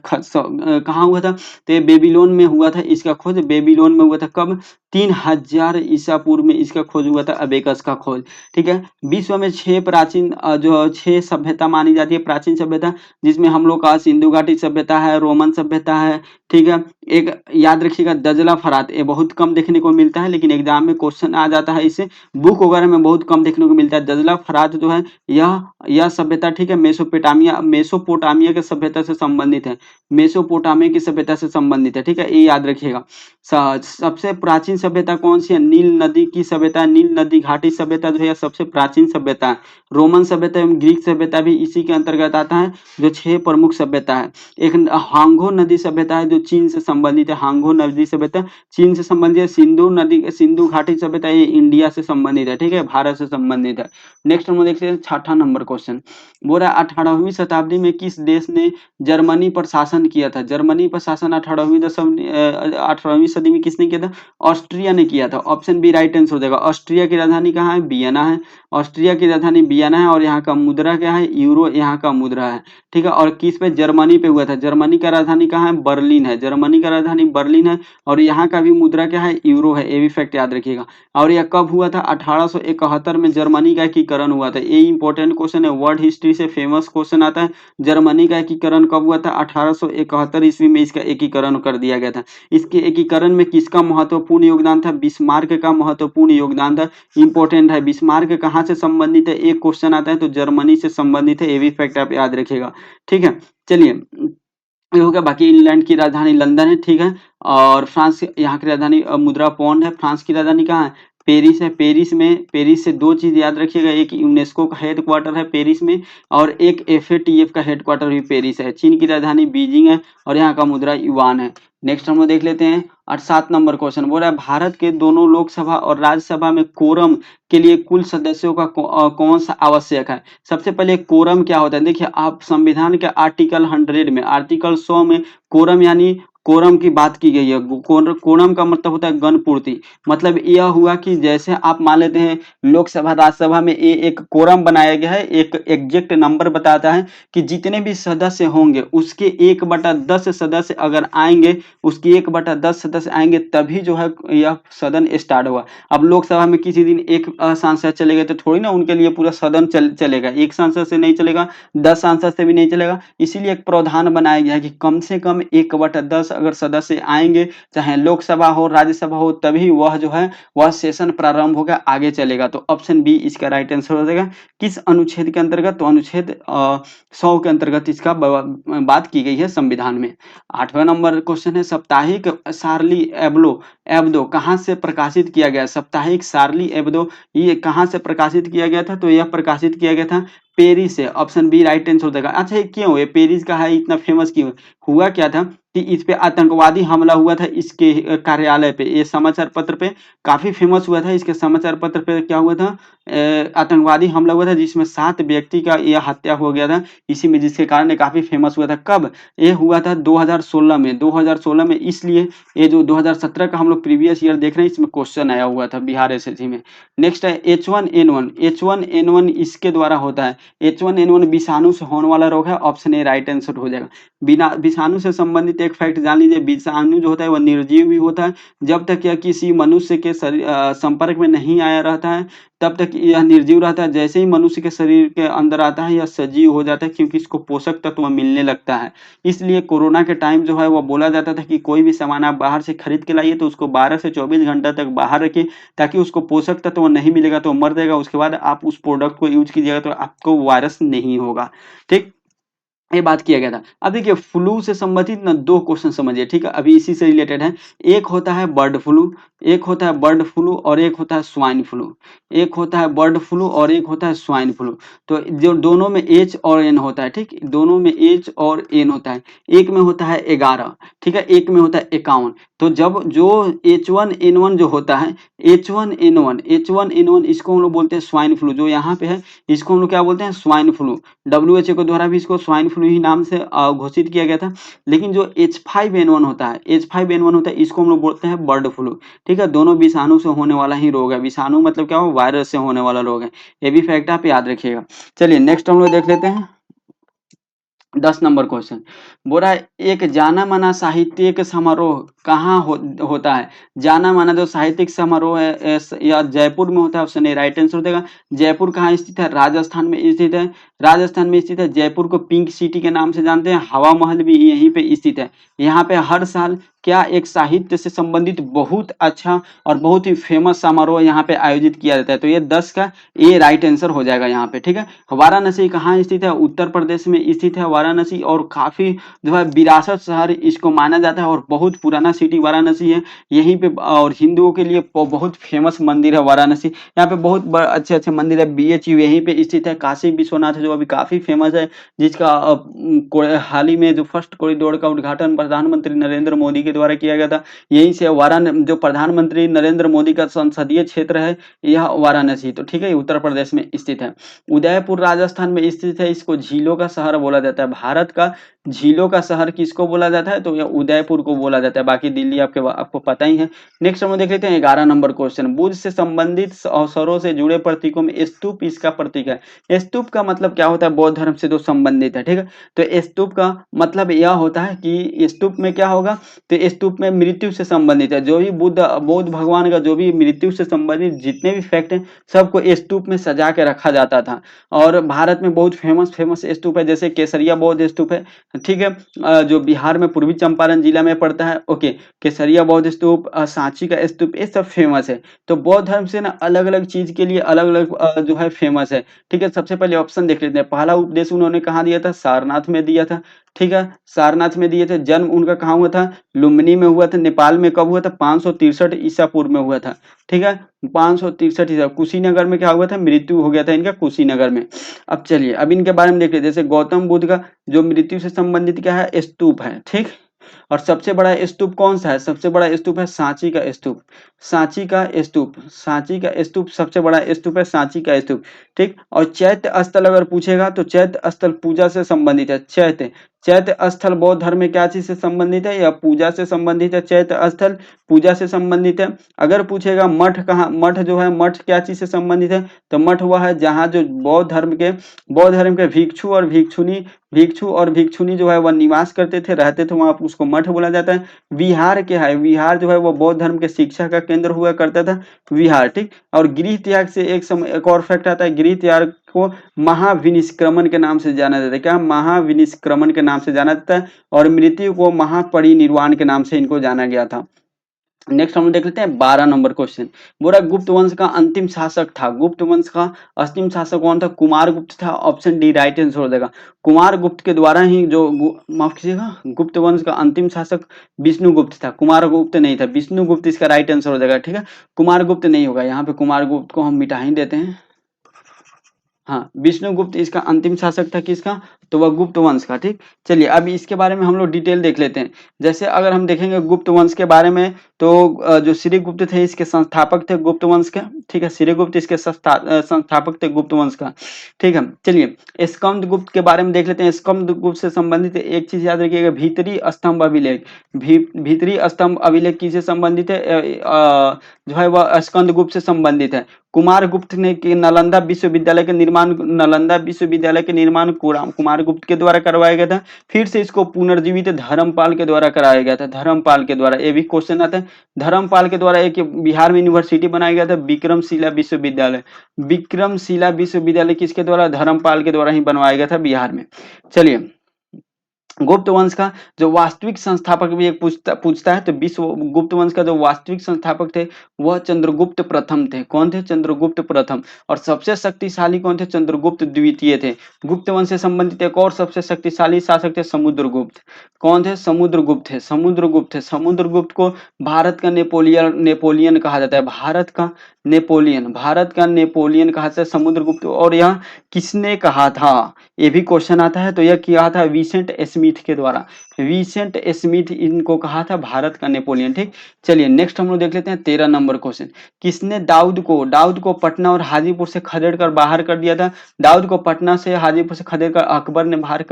कहाँ हुआ था? तो ये बेबीलोन में हुआ था। इसका खोज बेबीलोन में हुआ था। कब? 3000 ईसा पूर्व में इसका खोज हुआ था, अबेकस का खोज, ठीक है। विश्व में 6 सभ्यता मानी जाती है, प्राचीन सभ्यता, जिसमें हम लोग का सिंधु घाटी सभ्यता है, रोमन सभ्यता है, ठीक है। एक याद रखिएगा दजला फरात, ये बहुत कम देखने को मिलता है लेकिन एग्जाम में क्वेश्चन आ जाता है इसे, बुक वगैरह में बहुत कम देखने को मिलता है। दजला फरात जो है यह सभ्यता, ठीक है, मेसोपोटामिया के सभ्यता से संबंधित है, मेसोपोटामिया की सभ्यता से संबंधित है, ठीक है, ये याद रखिएगा। सबसे प्राचीन सभ्यता कौन सी है? नील नदी की सभ्यता, नील नदी घाटी सभ्यता जो है सबसे प्राचीन सभ्यता है। रोमन सभ्यता एवं ग्रीक सभ्यता भी इसी के अंतर्गत आता है, जो 6 प्रमुख सभ्यता है। एक हांगो नदी सभ्यता है जो चीन से संबंधित है, हांगो नदी सभ्यता चीन से संबंधित है। सिंधु घाटी सभ्यता ये इंडिया से संबंधित है, ठीक है, भारत से संबंधित है। नेक्स्ट हम देखते हैं 6ठा नंबर क्वेश्चन। बोल रहा है 18वीं शताब्दी में किस देश ने जर्मनी पर शासन किया था? जर्मनी पर शासन 18वीं सदी में किसने किया था? ऑस्ट्रिया ने किया था। ऑप्शन बी राइट आंसर हो जाएगा। ऑस्ट्रिया की राजधानी कहाँ है? वियना है। ऑस्ट्रिया की राजधानी वियना है और यहाँ का मुद्रा क्या है? यूरो यहाँ का मुद्रा है, ठीक है। और किस पे? जर्मनी पे हुआ था। जर्मनी का राजधानी कहाँ है? बर्लिन है। जर्मनी का राजधानी बर्लिन है और यहाँ का भी मुद्रा क्या है? यूरो है। ये भी फैक्ट याद रखिएगा। और यह कब हुआ था? 1871 में जर्मनी का एकीकरण हुआ था। ये इंपॉर्टेंट क्वेश्चन है, वर्ल्ड हिस्ट्री से फेमस क्वेश्चन आता है। जर्मनी का एकीकरण कब हुआ था? 1871 ईस्वी में इसका एकीकरण कर दिया गया था। इसके एकीकरण में किसका महत्वपूर्ण योगदान था? बिस्मार्क का महत्वपूर्ण योगदान था। इंपॉर्टेंट है। बिस्मार्क कहाँ से संबंधित है? एक क्वेश्चन आता है तो जर्मनी से संबंधित है, ये भी फैक्ट आप याद रखिएगा, ठीक है। चलिए, ये हो गया। बाकी इंग्लैंड की राजधानी लंदन है, ठीक है। और फ्रांस यहाँ की राजधानी मुद्रा पौंड है। फ्रांस की राजधानी कहाँ है? पेरिस है। पेरिस से 2 चीज याद रखिएगा, एक यूनेस्को का हेडक्वार्टर है पेरिस में और एक FATF का हेडक्वार्टर भी पेरिस है। चीन की राजधानी बीजिंग है और यहाँ का मुद्रा युआन है। नेक्स्ट हम लोग देख लेते हैं 7 नंबर क्वेश्चन। बोल रहा है भारत के दोनों लोकसभा और राज्यसभा में कोरम के लिए कुल सदस्यों का कौन सा आवश्यक है? सबसे पहले कोरम क्या होता है? देखिए, आप संविधान के आर्टिकल 100 में, आर्टिकल 100 में कोरम यानी कोरम की बात की गई है। कोरम का मतलब होता है गणपूर्ति। मतलब यह हुआ कि जैसे आप मान लेते हैं लोकसभा राज्यसभा में एक कोरम बनाया गया है, एक एग्जैक्ट नंबर बताता है कि जितने भी सदस्य होंगे उसके 1/10 सदस्य अगर आएंगे, उसकी 1/10 सदस्य आएंगे तभी जो है यह सदन स्टार्ट होगा। अब लोकसभा में किसी दिन एक सांसद चले गए तो थोड़ी ना उनके लिए पूरा सदन चलेगा। एक सांसद से नहीं चलेगा, 10 सांसद से भी नहीं चलेगा। इसीलिए एक प्रावधान बनाया गया है कि कम से कम 1/10 अगर सदस्य आएंगे, चाहे लोकसभा हो राज्यसभा हो, तभी वह जो है वह सेशन प्रारंभ होगा, आगे चलेगा। तो ऑप्शन बी इसका राइट आंसर हो जाएगा। किस अनुच्छेद के अंतर्गत? तो अनुच्छेद 100 के अंतर्गत इसका बात की गई है संविधान में। 8वां नंबर क्वेश्चन है साप्ताहिक शार्ली एब्दो कहाँ से प्रकाशित किया गया? साप्ताहिक शार्ली एब्दो ये कहाँ से प्रकाशित किया गया था? तो यह प्रकाशित किया गया था पेरिस से। ऑप्शन बी राइट आंसर हो जाएगा। अच्छा, ये क्यों? ये पेरिस का है, इतना फेमस क्यों? हुआ क्या था कि इस पे आतंकवादी हमला हुआ था इसके कार्यालय पे, ये समाचार पत्र पे काफी फेमस हुआ था। इसके समाचार पत्र पे क्या हुआ था? आतंकवादी हमला हुआ था जिसमें 7 व्यक्ति का यह हत्या हो गया था इसी में, जिसके कारण ये काफी फेमस हुआ था। कब? ये हुआ था 2016 में। 2016 में, इसलिए ये जो 2017 का हम लोग प्रीवियस ईयर देख रहे हैं इसमें क्वेश्चन आया हुआ था बिहार SSC में। नेक्स्ट है H1N1। H1N1 इसके द्वारा होता है। H1N1 विषाणु से होने वाला रोग है। ऑप्शन ए राइट आंसर हो जाएगा। बिना विषाणु से संबंधित एक फैक्ट जान लीजिए, विषाणु जो होता है वह निर्जीव भी होता है। जब तक यह किसी मनुष्य के संपर्क में नहीं आया रहता है तब तक यह निर्जीव रहता है। जैसे ही मनुष्य के शरीर के अंदर आता है यह सजीव हो जाता है, क्योंकि इसको पोषक तत्व मिलने लगता है। इसलिए कोरोना के टाइम जो है वह बोला जाता था कि कोई भी सामान आप बाहर से खरीद के लाइए तो उसको 12 से 24 घंटा तक बाहर रखिए, ताकि उसको पोषक तत्व नहीं मिलेगा तो मर जाएगा। उसके बाद आप उस प्रोडक्ट को यूज कीजिएगा तो आपको वायरस नहीं होगा, ठीक। ये बात किया गया था। अब देखिए, फ्लू से संबंधित ना 2 क्वेश्चन समझिए, ठीक है, अभी इसी से रिलेटेड है। एक होता है बर्ड फ्लू, एक होता है बर्ड फ्लू और एक होता है स्वाइन फ्लू। एक होता है बर्ड फ्लू और एक होता है स्वाइन फ्लू। तो जो दोनों में H और N होता है, ठीक, दोनों में H और N होता है। एक में होता है 11, ठीक है, एक में होता है 51। तो जब जो H1N1 जो होता है, H1N1 इसको हम लोग बोलते हैं स्वाइन फ्लू। जो यहाँ पे है इसको हम लोग क्या बोलते हैं? Swine flu. WHO के द्वारा भी इसको स्वाइन फ्लू ही नाम से घोषित किया गया था। लेकिन जो H5N1 होता है, H5N1 होता है, इसको हम लोग बोलते हैं बर्ड फ्लू, ठीक है। दोनों विषाणु से होने वाला ही रोग है। विषाणु मतलब क्या हो? वायरस से होने वाला रोग है। ये भी फैक्ट आप याद रखिएगा। चलिए नेक्स्ट हम लोग देख लेते हैं 10 नंबर क्वेश्चन। बोल रहा है एक जाना माना साहित्यिक समारोह कहाँ होता है? जाना माना जो साहित्यिक समारोह है या जयपुर में होता है, ऑप्शन ए राइट आंसर हो जाएगा। जयपुर कहाँ स्थित है? राजस्थान में स्थित है। राजस्थान में स्थित है। जयपुर को पिंक सिटी के नाम से जानते हैं। हवा महल भी यहीं पे स्थित है। यहाँ पे हर साल क्या एक साहित्य से संबंधित बहुत अच्छा और बहुत ही फेमस समारोह यहाँ पे आयोजित किया जाता है। तो ये 10 का ए राइट आंसर हो जाएगा यहाँ पे, ठीक है। वाराणसी कहाँ स्थित है? उत्तर प्रदेश में स्थित है वाराणसी, और काफी जो है विरासत शहर इसको माना जाता है, और बहुत पुराना सिटी वाराणसी है। यहीं पे और हिंदुओं के लिए बहुत फेमस मंदिर है वाराणसी। यहाँ पे बहुत अच्छे अच्छे मंदिर है। BHU यहीं पे स्थित है। काशी विश्वनाथ जो अभी काफी फेमस है, जिसका हाल ही में जो फर्स्ट कॉरिडोर का उद्घाटन प्रधानमंत्री नरेंद्र मोदी के द्वारा किया गया था, यहीं से वाराणसी जो प्रधानमंत्री नरेंद्र मोदी का संसदीय क्षेत्र है यह वाराणसी, तो ठीक है, उत्तर प्रदेश में स्थित है। उदयपुर राजस्थान में स्थित है। इसको झीलों का शहर बोला जाता है। भारत का झीलों का शहर किसको बोला जाता है? तो यह उदयपुर को बोला जाता है। बाकी दिल्ली आपको पता ही है। नेक्स्ट हम देख लेते हैं 11 नंबर क्वेश्चन। बुद्ध से संबंधित अवसरों से जुड़े प्रतीकों में स्तूप इसका प्रतीक है। स्तूप का मतलब क्या होता है? बौद्ध धर्म से जो संबंधित है, ठीक है। तो स्तूप का मतलब यह होता है कि स्तूप में क्या होगा? तो स्तूप में मृत्यु से संबंधित है। जो भी बौद्ध भगवान का जो भी मृत्यु से संबंधित जितने भी फैक्ट हैं, सबको स्तूप में सजा के रखा जाता था। और भारत में बहुत फेमस फेमस स्तूप है, जैसे केसरिया बौद्ध स्तूप है, ठीक है, जो बिहार में पूर्वी चंपारण जिला में पड़ता है। ओके, केसरिया बौद्ध स्तूप, सांची का स्तूप, ये सब फेमस है। तो बौद्ध धर्म से ना अलग अलग चीज के लिए अलग अलग जो है फेमस है, ठीक है। सबसे पहले ऑप्शन देख लेते हैं। पहला उपदेश उन्होंने कहाँ दिया था? सारनाथ में दिया था, ठीक है, सारनाथ में दिए थे। जन्म उनका कहाँ हुआ था? लुम्बिनी में हुआ था। नेपाल में कब हुआ था? 563 ईसा पूर्व में हुआ था, ठीक है, 563 ईसा। कुशीनगर में क्या हुआ था? मृत्यु हो गया था इनका कुशीनगर में। अब चलिए, अब इनके बारे में देख लेते हैं। जैसे गौतम बुद्ध का जो मृत्यु से संबंधित क्या है? स्तूप है, ठीक। और सबसे बड़ा स्तूप कौन सा है? सबसे बड़ा स्तूप है सांची का स्तूप। सांची का स्तूप, सांची का स्तूप सबसे बड़ा स्तूप है, सांची का स्तूप, ठीक। और चैत्य स्थल अगर पूछेगा तो चैत्य स्थल पूजा से संबंधित है। चैत्य स्थल बौद्ध धर्म में क्या चीज से संबंधित है? या पूजा से संबंधित है। चैत्य स्थल पूजा से संबंधित है। अगर पूछेगा मठ कहाँ, मठ जो है, मठ क्या चीज से संबंधित है? तो मठ वह है जहाँ जो बौद्ध धर्म के भिक्षु और भिक्षुनी जो है वह निवास करते थे, रहते थे, वहां उसको मठ बोला जाता है। विहार क्या है? विहार जो है वो बौद्ध धर्म के शिक्षा का केंद्र हुआ करता था, विहार, ठीक। और गृह त्याग से एक और फैक्ट आता है। गृह त्याग को महाविनिष्क्रमण के नाम से जाना जाता है। क्या? महाविनिष्क्रमण के नाम से जाना जाता है। और मृत्यु को महापरिनिर्वाण के नाम से इनको जाना गया था। नेक्स्ट हम देख लेते हैं 12 नंबर क्वेश्चन। बोला गुप्त वंश का अंतिम शासक था। गुप्त वंश का अंतिम शासक कौन था? कुमार गुप्त था। ऑप्शन डी राइट आंसर हो जाएगा। कुमार गुप्त के द्वारा ही जो माफ कीजिएगा, गुप्त वंश का अंतिम शासक विष्णुगुप्त था, कुमार गुप्त नहीं था। विष्णुगुप्त इसका राइट आंसर हो जाएगा, ठीक है। कुमार गुप्त नहीं होगा, यहाँ पे कुमार गुप्त को हम मिटा ही देते हैं। हाँ, विष्णुगुप्त इसका अंतिम शासक था। किसका? तो वह गुप्त वंश का, ठीक। चलिए, अब इसके बारे में हम लोग डिटेल देख लेते हैं। जैसे अगर हम देखेंगे गुप्त वंश के बारे में, तो जो श्रीगुप्त थे इसके संस्थापक थे गुप्त वंश के, ठीक है। श्रीगुप्त इसके संस्थापक थे गुप्त वंश का, ठीक है। चलिए, स्कंदगुप्त के बारे में देख लेते हैं। स्कंदगुप्त से संबंधित एक चीज याद रखिएगा, भीतरी स्तंभ अभिलेख। भीतरी स्तंभ अभिलेख किससे संबंधित है? जो है वह स्कंदगुप्त से संबंधित है। कुमार गुप्त ने नालंदा विश्वविद्यालय के निर्माण कुमार गुप्त के द्वारा करवाया गया था। फिर से इसको पुनर्जीवित धर्मपाल के द्वारा कराया गया था। धर्मपाल के द्वारा, ये भी क्वेश्चन आता है। धर्मपाल के द्वारा एक बिहार में यूनिवर्सिटी बनाया गया था, विक्रमशिला विश्वविद्यालय। विक्रमशिला विश्वविद्यालय किसके द्वारा? धर्मपाल के द्वारा ही बनवाया गया था बिहार में। चलिए, गुप्त वंश का जो वास्तविक संस्थापक भी एक पूछता है, तो विश्व गुप्त वंश का जो वास्तविक संस्थापक थे वह चंद्रगुप्त प्रथम थे। कौन थे? चंद्रगुप्त प्रथम। और सबसे शक्तिशाली कौन थे? चंद्रगुप्त द्वितीय थे। गुप्त वंश से संबंधित एक और सबसे शक्तिशाली शासक थे समुद्रगुप्त। कौन थे? समुद्रगुप्त थे। समुद्रगुप्त को भारत का नेपोलियन कहा जाता है। भारत का नेपोलियन कहा जाता है समुद्रगुप्त। और यह किसने कहा था? ये भी क्वेश्चन आता है। तो यह किया था विसेंट स्मिथ के द्वारा। विसेंट स्मिथ इनको कहा था भारत का नेपोलियन, ठीक। चलिए, नेक्स्ट हम लोग देख लेते हैं 13 नंबर क्वेश्चन। किसने दाऊद को पटना और हाजीपुर से खदेड़ कर बाहर कर दिया था? दाऊद को पटना से हाजीपुर से खदेड़ कर अकबर ने बाहर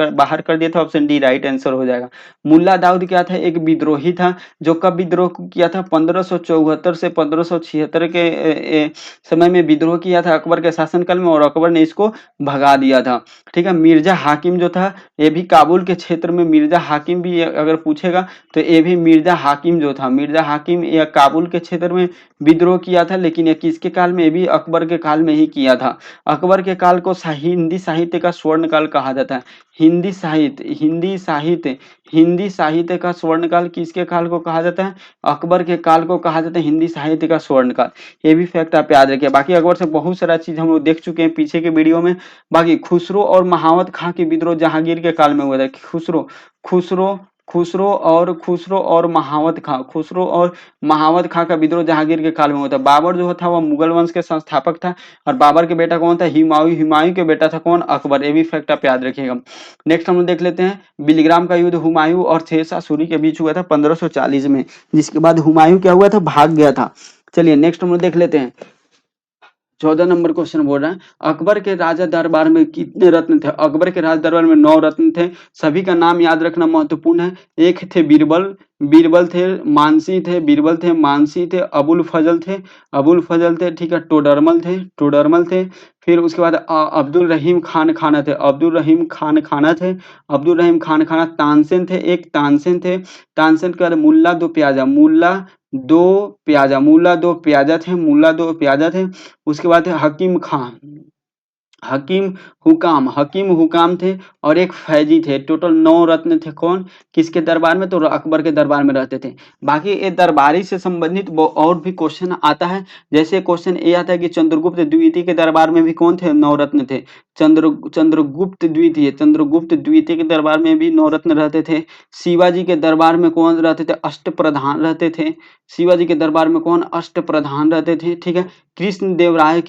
कर दिया था। ऑप्शन डी राइट आंसर हो जाएगा। मुल्ला दाऊद क्या था? एक विद्रोही था, जो कब विद्रोह किया था? 1574 से 1576 के समय में विद्रोह किया था अकबर के शासनकाल में, और अकबर ने इसको भगा दिया था। ठीक है, मिर्जा हाकिम जो था ये भी काबुल के क्षेत्र में, मिर्जा हाकिम भी अगर पूछेगा तो ये भी मिर्जा हाकिम जो था, मिर्जा हाकिम ये काबुल के क्षेत्र में विद्रोह किया था, लेकिन ये किसके काल में, ये भी अकबर के काल में ही किया था। अकबर के काल को हिंदी साहित्य का स्वर्ण काल कहा जाता है। हिंदी साहित्य का स्वर्ण काल किसके काल को कहा जाता है, अकबर के काल को कहा जाता है हिंदी साहित्य का स्वर्ण काल। ये भी फैक्ट आप याद रखिए। बाकी अकबर से बहुत सारा चीज हम लोग देख चुके हैं पीछे के वीडियो में। बाकी खुसरो और महावत खां के विद्रोह जहांगीर के काल में हुआ था। खुसरो खुसरो और महावत खां का विद्रोह जहांगीर के काल में हुआ था। बाबर जो था वह मुगल वंश के संस्थापक था, और बाबर के बेटा कौन था, हुमायूं के बेटा था कौन, अकबर। ये भी फैक्ट आप याद रखिएगा। नेक्स्ट हम लोग देख लेते हैं, बिलीग्राम का युद्ध हुमायूं और शेरशाह सूरी के बीच हुआ था 1540 में, जिसके बाद हुमायूं क्या हुआ था, भाग गया था। चलिए नेक्स्ट हम लोग देख लेते हैं। 14 नंबर क्वेश्चन बोल रहा है, अकबर के राजा दरबार में कितने रत्न थे। अकबर के राज दरबार में 9 रत्न थे। सभी का नाम याद रखना महत्वपूर्ण है। एक थे बीरबल थे, मानसी थे, अबुल फजल थे, ठीक है, टोडरमल थे। फिर उसके बाद अब्दुल रहीम खान खाना थे, तानसेन थे, तानसेन के बाद मुल्ला दो प्याजा थे। उसके बाद थे हकीम हुकाम थे, और एक फैजी थे। टोटल 9 रत्न थे। कौन, किसके दरबार में, तो अकबर के दरबार में रहते थे। बाकी ये दरबारी से संबंधित और भी क्वेश्चन आता है। जैसे क्वेश्चन ये आता है कि चंद्रगुप्त द्वितीय के दरबार में भी कौन थे, 9 रत्न थे। चंद्रगुप्त द्वितीय के दरबार में भी 9 रत्न रहते थे। शिवाजी के दरबार में कौन रहते थे, अष्टप्रधान रहते थे। शिवाजी के दरबार में कौन, अष्टप्रधान रहते थे। ठीक है, कृष्ण देव राय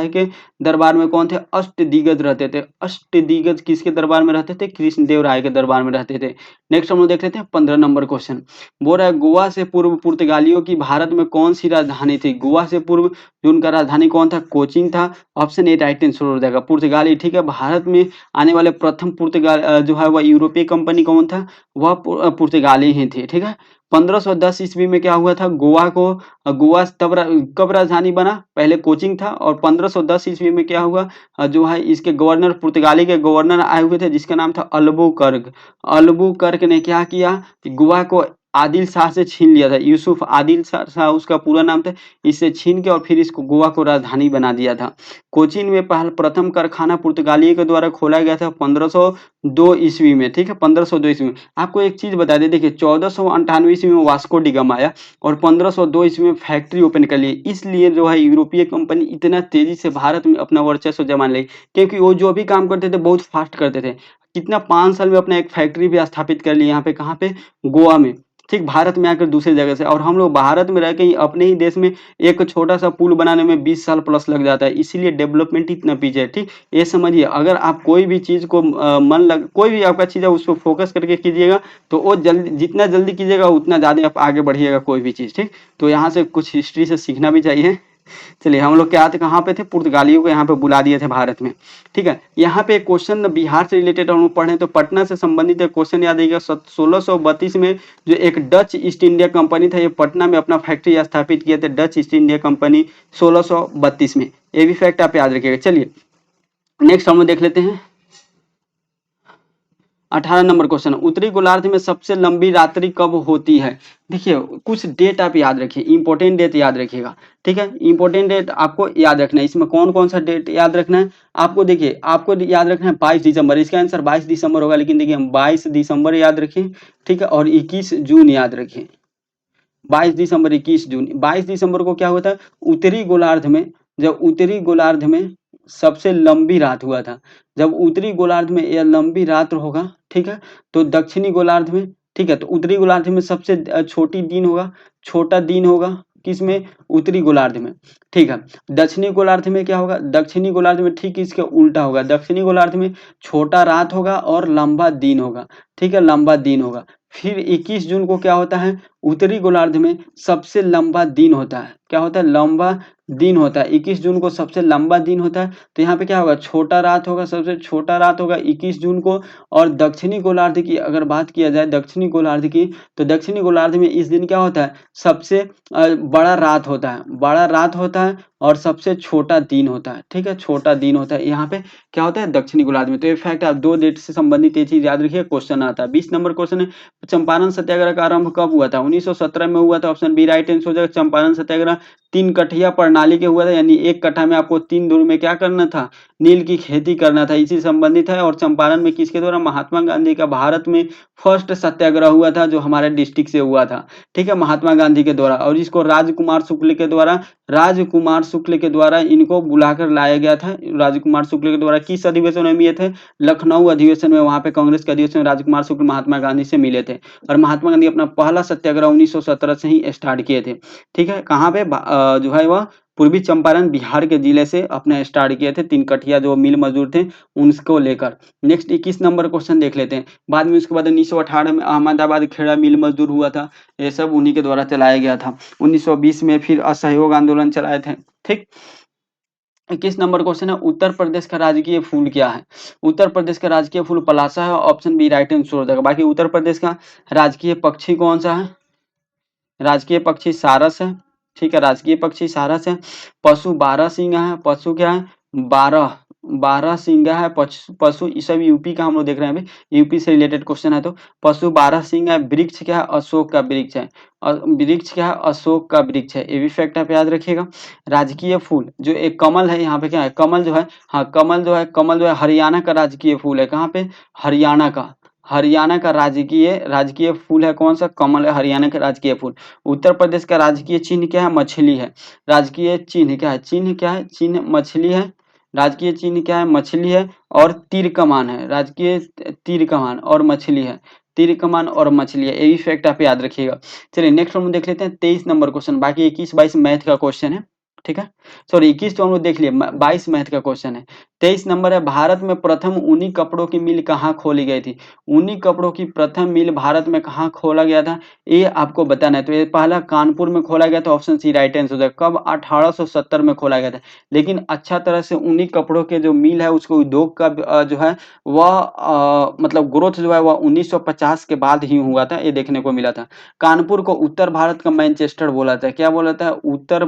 के दरबार में कौन थे, अष्टदिग्गज रहते थे। अष्टदिग्गज किसके दरबार में रहते थे, कृष्ण देव राय के दरबार में रहते थे। नेक्स्ट हम लोग देख लेते हैं 15 नंबर क्वेश्चन। बोल रहा है, गोवा से पूर्व पुर्तगालियों की भारत में कौन सी राजधानी थी। गोवा से पूर्व जो उनका राजधानी कौन था, कोचिन था। ऑप्शन ए राइट आंसर हो जाएगा, पुर्तगाली। ठीक है, भारत में आने वाले प्रथम पुर्तगाल जो है वह यूरोपीय कंपनी कौन था, वह पुर्तगाली ही थी। ठीक है, 1510 ईस्वी में क्या हुआ था, गोवा तब कब राजधानी बना, पहले कोचिंग था, और 1510 ईस्वी में क्या हुआ, जो है इसके गवर्नर, पुर्तगाली के गवर्नर आए हुए थे, जिसका नाम था अल्बुकर्क ने क्या किया, गोवा को आदिल शाह से छीन लिया था। यूसुफ आदिल शाह उसका पूरा नाम था। इससे छीन के और फिर इसको गोवा को राजधानी बना दिया था। कोचीन में प्रथम कारखाना पुर्तगालियों के द्वारा खोला गया था 1502 ईस्वी में। ठीक है, 1502 ईस्वी में। आपको एक चीज बता दें, देखिए 1498 ईस्वी में वास्को डी गामा आया, और 1502 ईस्वी में फैक्ट्री ओपन कर ली। इसलिए जो है यूरोपीय कंपनी इतना तेजी से भारत में अपना वर्चस्व जमान ली, क्योंकि वो जो भी काम करते थे बहुत फास्ट करते थे। कितना 5 साल में अपना एक फैक्ट्री भी स्थापित कर ली, यहाँ पे, कहाँ पे, गोवा में। ठीक, भारत में आकर दूसरी जगह से, और हम लोग भारत में रह के ही अपने ही देश में एक छोटा सा पुल बनाने में 20 साल प्लस लग जाता है। इसीलिए डेवलपमेंट इतना पीछे है। ठीक, ये समझिए, अगर आप कोई भी चीज को कोई भी आपका चीज है उसको फोकस करके कीजिएगा, तो वो जितना जल्दी कीजिएगा उतना ज्यादा आप आगे बढ़िएगा कोई भी चीज। ठीक, तो यहाँ से कुछ हिस्ट्री से सीखना भी चाहिए। चलिए, हम लोग क्या थे, कहाँ पे थे, पुर्तगालियों को यहाँ पे बुला दिए थे भारत में। ठीक है, यहाँ पे क्वेश्चन बिहार से रिलेटेड हम लोग पढ़े, तो पटना से संबंधित एक क्वेश्चन याद आएगा। 1632 में जो एक डच ईस्ट इंडिया कंपनी था, ये पटना में अपना फैक्ट्री स्थापित किए थे, डच ईस्ट इंडिया कंपनी 1632 में। ये भी फैक्ट आप याद रखिएगा। चलिए नेक्स्ट हम लोग देख लेते हैं 18 नंबर क्वेश्चन, उत्तरी गोलार्ध में सबसे लंबी रात्रि कब होती है। देखिए, कुछ डेट आप याद रखिए, इंपॉर्टेंट डेट याद रखिएगा। ठीक है, इंपॉर्टेंट डेट आपको याद रखना है। इसमें कौन कौन सा डेट याद रखना है आपको, देखिए आपको याद रखना है 22 दिसंबर। इसका आंसर 22 दिसंबर होगा, लेकिन देखिए हम 22 दिसंबर याद रखें। ठीक है, और 21 जून याद रखें। 22 दिसंबर, 21 जून। 22 दिसंबर को क्या होता है, उत्तरी गोलार्ध में, जब उत्तरी गोलार्ध में सबसे लंबी रात हुआ था। जब उत्तरी गोलार्ध में यह लंबी रात होगा, ठीक है, तो दक्षिणी गोलार्ध में, ठीक है, तो उत्तरी गोलार्ध में सबसे छोटा दिन होगा किसमें, उत्तरी गोलार्ध में। ठीक है, दक्षिणी गोलार्ध में क्या होगा, दक्षिणी गोलार्ध में ठीक इसके उल्टा होगा। दक्षिणी गोलार्ध में छोटा रात होगा और लंबा दिन होगा। ठीक है, लंबा दिन होगा। फिर 21 जून को क्या होता है, उत्तरी गोलार्ध में सबसे लंबा दिन होता है? क्या होता है? लंबा दिन होता है। 21 जून को सबसे लंबा दिन होता है, तो यहाँ पे क्या होगा? छोटा रात होगा, सबसे छोटा रात होगा 21 जून को। और दक्षिणी गोलार्ध की अगर बात किया जाए, दक्षिणी गोलार्ध की, तो दक्षिणी गोलार्ध में इस दिन क्या होता है? सबसे बड़ा रात होता है, बड़ा रात होता है और सबसे छोटा दिन होता है, ठीक है? छोटा दिन होता है यहाँ पे क्या होता है? दक्षिणी गोलार्ध में। तो ये फैक्ट आप 2 डेट से संबंधित ये चीज़ याद रखिए, क्वेश्चन आता है। 20 नंबर क्वेश्चन है, चंपारण सत्याग्रह का आरंभ कब हुआ था? 1917 में हुआ था, ऑप्शन बी राइट आंसर हो जाएगा। चंपारण सत्याग्रह 3 कठिया प्रणाली के हुआ था, यानी 1 कट्ठा में आपको 3 धुर में क्या करना था? नील की खेती करना था, इसी से संबंधित है। और चंपारण में किसके द्वारा? महात्मा गांधी का भारत में फर्स्ट सत्याग्रह हुआ था, जो हमारे डिस्ट्रिक्ट से हुआ था, ठीक है? महात्मा गांधी के द्वारा। और इसको राजकुमार शुक्ल के द्वारा इनको बुलाकर लाया गया था। राजकुमार शुक्ल के द्वारा किस अधिवेशन में मिले थे? लखनऊ अधिवेशन में, वहां पे कांग्रेस के अधिवेशन में राजकुमार शुक्ल महात्मा गांधी से मिले थे। और महात्मा गांधी अपना पहला सत्याग्रह 1917 से ही स्टार्ट किए थे, ठीक है? कहाँ पे? जो है वह पूर्वी चंपारण बिहार के जिले से अपने स्टार्ट किए थे, 3 कठिया जो मिल मजदूर थे उनको लेकर। नेक्स्ट 21 नंबर क्वेश्चन देख लेते हैं। बाद में उसके बाद 1918 में अहमदाबाद खेड़ा मिल मजदूर हुआ था, ये सब उन्हीं के द्वारा चलाया गया था। 1920 में फिर असहयोग आंदोलन चलाए थे, ठीक। 21 नंबर क्वेश्चन है, उत्तर प्रदेश का राजकीय फूल क्या है? उत्तर प्रदेश का राजकीय फूल पलासा है, ऑप्शन बी राइट आंसर हो जाएगा। बाकी उत्तर प्रदेश का राजकीय पक्षी कौन सा है? राजकीय पक्षी सारस है, ठीक है? राजकीय पक्षी सारस है। पशु 12 सिंगा है, पशु क्या है? 12 12 सिंगा है पशु। ये सब यूपी का हम लोग देख रहे हैं, अभी यूपी से रिलेटेड क्वेश्चन है। तो पशु 12 सिंगा है। वृक्ष क्या है? अशोक का वृक्ष है। और वृक्ष क्या है? अशोक का वृक्ष है। ये भी फैक्ट आप याद रखिएगा। राजकीय फूल जो एक कमल है, यहाँ पे क्या है? कमल जो है, हाँ कमल जो है हरियाणा का राजकीय फूल है। कहाँ पे? हरियाणा का। हरियाणा का राजकीय फूल है कौन सा? कमल है हरियाणा का राजकीय फूल। उत्तर प्रदेश का राजकीय चिन्ह क्या है? मछली है। राजकीय चिन्ह क्या है? चिन्ह क्या है? चिन्ह मछली है। राजकीय चिन्ह क्या है? मछली है। और तीर कमान है। राजकीय तीर कमान और मछली है। तीर कमान और मछली है, ये भी फैक्ट आप याद रखिएगा। चलिए नेक्स्ट हम देख लेते हैं 23 नंबर क्वेश्चन। बाकी 21 22 मैथ का क्वेश्चन है, ठीक है? सॉरी 21 तो हम लोग देख लिए, 22 मैथ का क्वेश्चन है। 23 नंबर है, भारत में प्रथम ऊनी कपड़ों की मिल कहाँ खोली गई थी? ऊनी कपड़ों की प्रथम मिल भारत में कहाँ खोला गया था? ये आपको बताना है। तो ये पहला कानपुर में खोला गया था, ऑप्शन सी राइट आंसर हो जाएगा। कब? 1870 में खोला गया था। लेकिन अच्छा तरह से ऊनी कपड़ों के जो मिल है उसको उद्योग का जो है वह मतलब ग्रोथ जो है वह 1950 के बाद ही हुआ था, ये देखने को मिला था। कानपुर को उत्तर भारत का मैनचेस्टर बोला था। क्या बोला था? उत्तर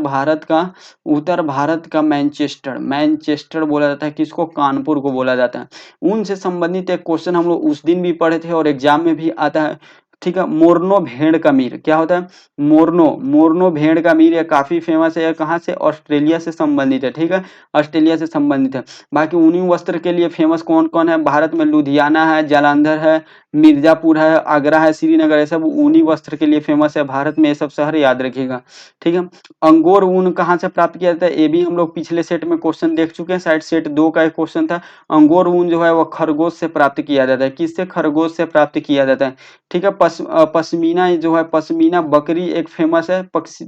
भारत का मैनचेस्टर बोला जाता है। किसको? कानपुर को बोला जाता है। उनसे संबंधित एक क्वेश्चन हम लोग उस दिन भी पढ़े थे और एग्जाम में भी आता है, ठीक है? मोरनो भेड़ का मीर क्या होता है? मोरनो भेड़ का मीर, ये काफी फेमस है। कहाँ से? ऑस्ट्रेलिया से संबंधित है, ठीक है? ऑस्ट्रेलिया से संबंधित है। बाकी ऊनी वस्त्र के लिए फेमस कौन कौन है भारत में? लुधियाना है, जालंधर है, मिर्जापुर है, आगरा है, श्रीनगर है, सब ऊनी वस्त्र के लिए फेमस है भारत में। ये सब शहर याद रखिएगा, ठीक है? अंगोर ऊन कहाँ से प्राप्त किया जाता है? ये भी हम लोग पिछले सेट में क्वेश्चन देख चुके हैं, शायद सेट 2 का एक क्वेश्चन था। अंगोर ऊन जो है वो खरगोश से प्राप्त किया जाता है। किससे? खरगोश से प्राप्त किया जाता है, ठीक है? पश्मीना जो है, पश्मीना बकरी एक फेमस है।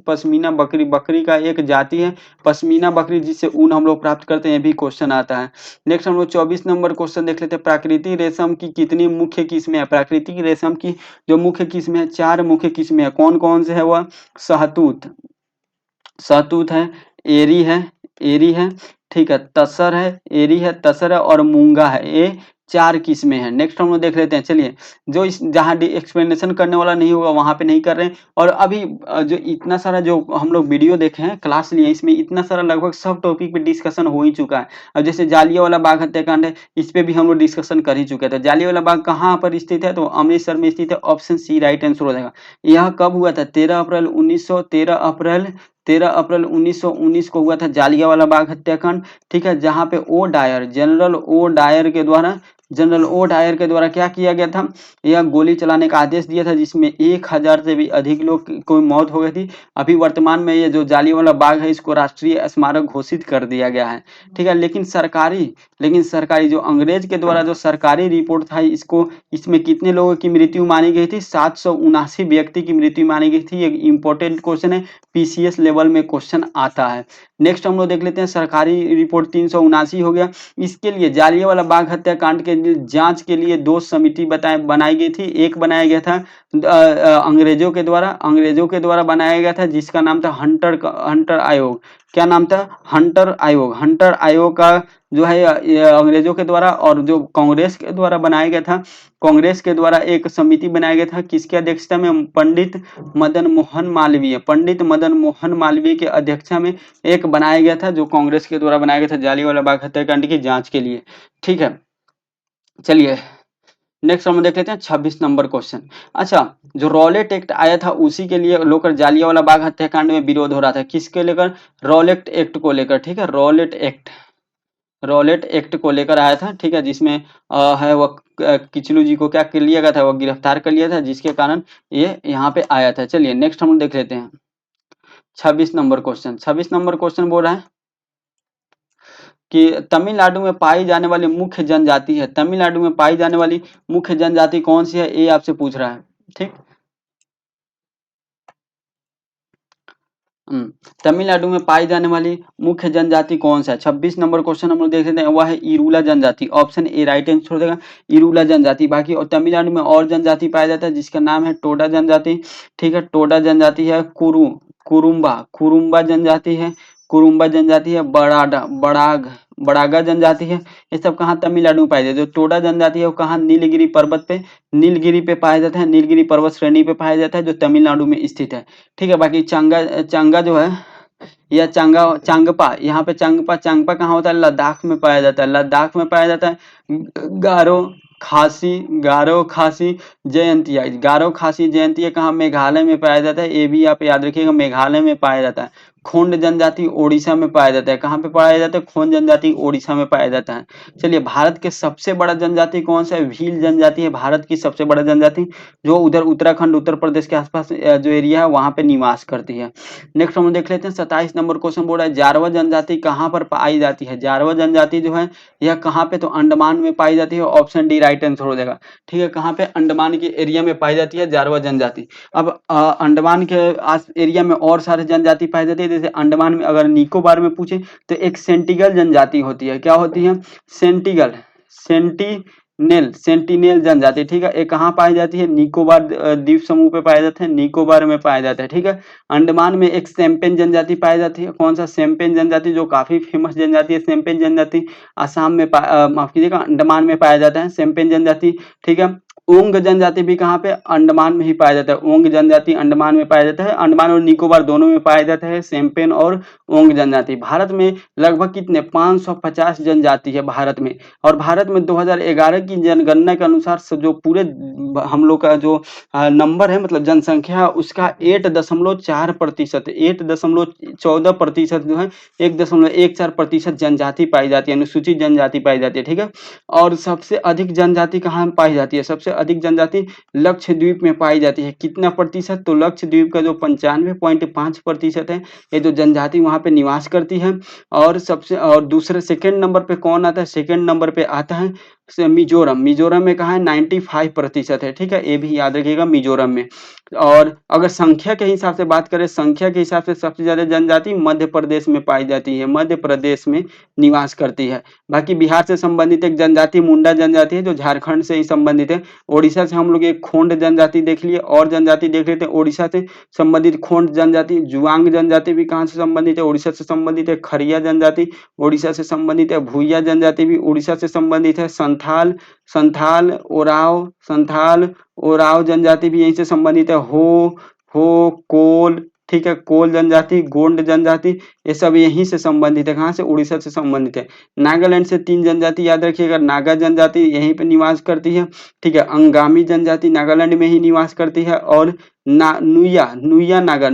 पश्मीना बकरी का एक जाति है पश्मीना बकरी, जिससे ऊन हम लोग प्राप्त करते हैं, ये भी क्वेश्चन आता है। नेक्स्ट हम लोग 24 नंबर क्वेश्चन देख लेते हैं। प्राकृतिक रेशम की कितनी मुख्य किस्में हैं? प्राकृतिक रेशम की जो मुख्य किस्में हैं, 4 मुख्य किस्में हैं। कौन कौन से है वह? सहतूत है, एरी है, ठीक है? तसर है, एरी है, तसर है और मूंगा है। ये 4 किस्में हैं। नेक्स्ट हम लोग देख लेते हैं। चलिए जो इस जहाँ एक्सप्लेनेशन करने वाला नहीं होगा वहां पे नहीं कर रहे हैं। और अभी जो इतना सारा जो हम लोग वीडियो देखे हैं, क्लास लिए, इसमें इतना सारा लगभग सब टॉपिक पे डिस्कशन हो ही चुका है। अब जैसे जालियांवाला बाग हत्याकांड है, इस पे भी हम लोग डिस्कशन कर ही चुके थे। जालियांवाला बाग कहाँ पर स्थित है? तो अमृतसर में स्थित है, ऑप्शन सी राइट आंसर हो जाएगा। यह कब हुआ था? 13 अप्रैल 1919 को हुआ था जालियांवाला बाग हत्याकांड, ठीक है? जहां पे जनरल ओ डायर के द्वारा क्या किया गया था? यह गोली चलाने का आदेश दिया था, जिसमें 1000 से भी अधिक लोग की मौत हो गई थी। अभी वर्तमान में ये जो जालियांवाला बाग है इसको राष्ट्रीय स्मारक घोषित कर दिया गया है, ठीक है? लेकिन सरकारी जो अंग्रेज के द्वारा जो सरकारी रिपोर्ट था, इसमें कितने लोगों की मृत्यु मानी गई थी? 779 व्यक्ति की मृत्यु मानी गई थी। एक इंपॉर्टेंट क्वेश्चन है, पीसीएस लेवल में क्वेश्चन आता है। नेक्स्ट हम लोग देख लेते हैं। सरकारी रिपोर्ट 379 हो गया। इसके लिए जालियांवाला बाग हत्याकांड के जांच के लिए 2 समिति बनाई गई थी। एक बनाया गया था अंग्रेजों के द्वारा बनाया गया था, जिसका नाम था हंटर आयोग। क्या नाम था? हंटर आयोग। हंटर आयोग का जो है ये अंग्रेजों के द्वारा, और जो कांग्रेस के द्वारा बनाया गया था, कांग्रेस के द्वारा एक समिति बनाया गया था, किसकी अध्यक्षता में? पंडित मदन मोहन मालवीय। पंडित मदन मोहन मालवीय के अध्यक्षता में एक बनाया गया था, जो कांग्रेस के द्वारा बनाया गया था, जालियांवाला बाग हत्याकांड की जांच के लिए। ठीक है, चलिए नेक्स्ट हम देख लेते हैं 26 नंबर क्वेश्चन। अच्छा, जो रॉलेट एक्ट आया था उसी के लिए लेकर जालियांवाला बाग हत्याकांड में विरोध हो रहा था। किसके लेकर? रॉलेट एक्ट को लेकर। ठीक है, रॉलेट एक्ट को लेकर आया था। ठीक है, जिसमें है वो किचलू जी को क्या कर लिया गया था? वो गिरफ्तार कर लिया था, जिसके कारण ये यहाँ पे आया था। चलिए नेक्स्ट हम देख लेते हैं 26 नंबर क्वेश्चन। 26 नंबर क्वेश्चन बोल रहा है कि तमिलनाडु में पाई जाने वाली मुख्य जनजाति है। तमिलनाडु में पाई जाने वाली मुख्य जनजाति कौन सी है? ये आपसे पूछ रहा है। ठीक, तमिलनाडु में पाई जाने वाली मुख्य जनजाति कौन सा है? 26 नंबर क्वेश्चन हम लोग देख लेते हैं। वह है इरूला जनजाति। ऑप्शन ए राइट आंसर छोड़ देगा, इरूला जनजाति। बाकी और तमिलनाडु में और जनजाति पाया जाता है, जिसका नाम है टोडा जनजाति। ठीक है, टोडा जनजाति है। कुरुम्बा जनजाति है। कुरुम्बा जनजाति है। बड़ागा जनजाति है। ये सब कहाँ? तमिलनाडु में पाए जाते हैं। जो टोडा जनजाति है वो कहाँ? नीलगिरी पे पाया जाता है। नीलगिरी पर्वत श्रेणी पे पाया जाता है, जो तमिलनाडु में स्थित है। ठीक है, बाकी चांगा जो है, या चांगपा, यहाँ पे चांगपा कहाँ होता है? लद्दाख में पाया जाता है। लद्दाख में पाया जाता है। गारो खासी जयंतिया कहाँ? मेघालय में पाया जाता है। ये भी आप याद रखिएगा, मेघालय में पाया जाता है। खोंड जनजाति ओडिशा में पाया जाता है। कहाँ पे पाया जाता है? खोंड जनजाति ओडिशा में पाया जाता है। चलिए, भारत के सबसे बड़ा जनजाति कौन सा है? भील जनजाति है भारत की सबसे बड़ा जनजाति, जो उधर उत्तराखंड उत्तर प्रदेश के आसपास जो एरिया है वहां पे निवास करती है। नेक्स्ट हम देख लेते हैं 27 नंबर क्वेश्चन बोल रहा है जारवा जनजाति कहाँ पर पाई जाती है? जारवा जनजाति जो है यह कहाँ पे? तो अंडमान में पाई जाती है। ऑप्शन डी राइट आंसर हो जाएगा। ठीक है, कहाँ पे? अंडमान के एरिया में पाई जाती है जारवा जनजाति। अब अंडमान के आस एरिया में और सारे जनजाति पाई जाती है। जैसे अंडमान में अगर निकोबार में पूछे तो एक सेंटिगल जनजाति होती है। क्या होती है? सेंटिनेल जनजाति। ठीक है, ये कहाँ पाई जाती है? निकोबार द्वीप समूह पे पाया जाता है। निकोबार में पाया जाता है। ठीक है, अंडमान में एक सेम्पेन जनजाति पाई जाती है। कौन सा? सेम्पेन जनजाति, जो काफी फेमस जनजाति है। सेम्पेन जनजाति असम में माफ कीजिएगा, अंडमान में पाया जाता है सेम्पेन जनजाति। ठीक है, ओंग जनजाति भी कहाँ पे? अंडमान में ही पाया जाता है। ओंग जनजाति अंडमान में पाया जाता है। अंडमान और निकोबार दोनों में पाया जाता है सेम्पेन और ओंग जनजाति। भारत में लगभग कितने? 550 जनजाति है भारत में। और भारत में 2011 की जनगणना के अनुसार जो पूरे हम लोग का जो नंबर है, मतलब जनसंख्या, उसका 8.4%, 8.14% जो है, 1.14% जनजाति पाई जाती है, अनुसूचित जनजाति पाई जाती है। ठीक है, और सबसे अधिक जनजाति कहाँ पाई जाती है? सबसे अधिक जनजाति लक्षद्वीप में पाई जाती है। कितना प्रतिशत? तो लक्षद्वीप का जो 95.5% है, ये जो जनजाति वहां पे निवास करती है। और दूसरे सेकेंड नंबर पे कौन आता है? सेकेंड नंबर पे आता है मिजोरम में कहा है? 95% है। ठीक है, ये भी याद रखिएगा, मिजोरम में। और अगर संख्या के हिसाब से बात करें, संख्या के हिसाब से सबसे ज्यादा जनजाति मध्य प्रदेश में पाई जाती है, मध्य प्रदेश में निवास करती है। बाकी बिहार से संबंधित एक जनजाति मुंडा जनजाति है, जो झारखंड से ही संबंधित है। ओडिशा से हम लोग एक खोंड जनजाति देख लिए, और जनजाति देख लेते हैं ओडिशा से संबंधित खोंड जनजाति। जुआंग जनजाति भी कहाँ से संबंधित है? ओडिशा से संबंधित है। खरिया जनजाति ओडिशा से संबंधित है। भूइया जनजाति भी उड़ीसा से संबंधित है। संथाल ओराव जनजाति भी यहीं से संबंधित है। कोल, ठीक है, कोल जनजाति, गोंड जनजाति, ये सब यहीं से संबंधित है। कहाँ से? उड़ीसा से संबंधित है। नागालैंड से 3 जनजाति याद रखिएगा। नागा जनजाति यहीं पे निवास करती है। ठीक है, अंगामी जनजाति नागालैंड में ही निवास करती है। और नुइया नागा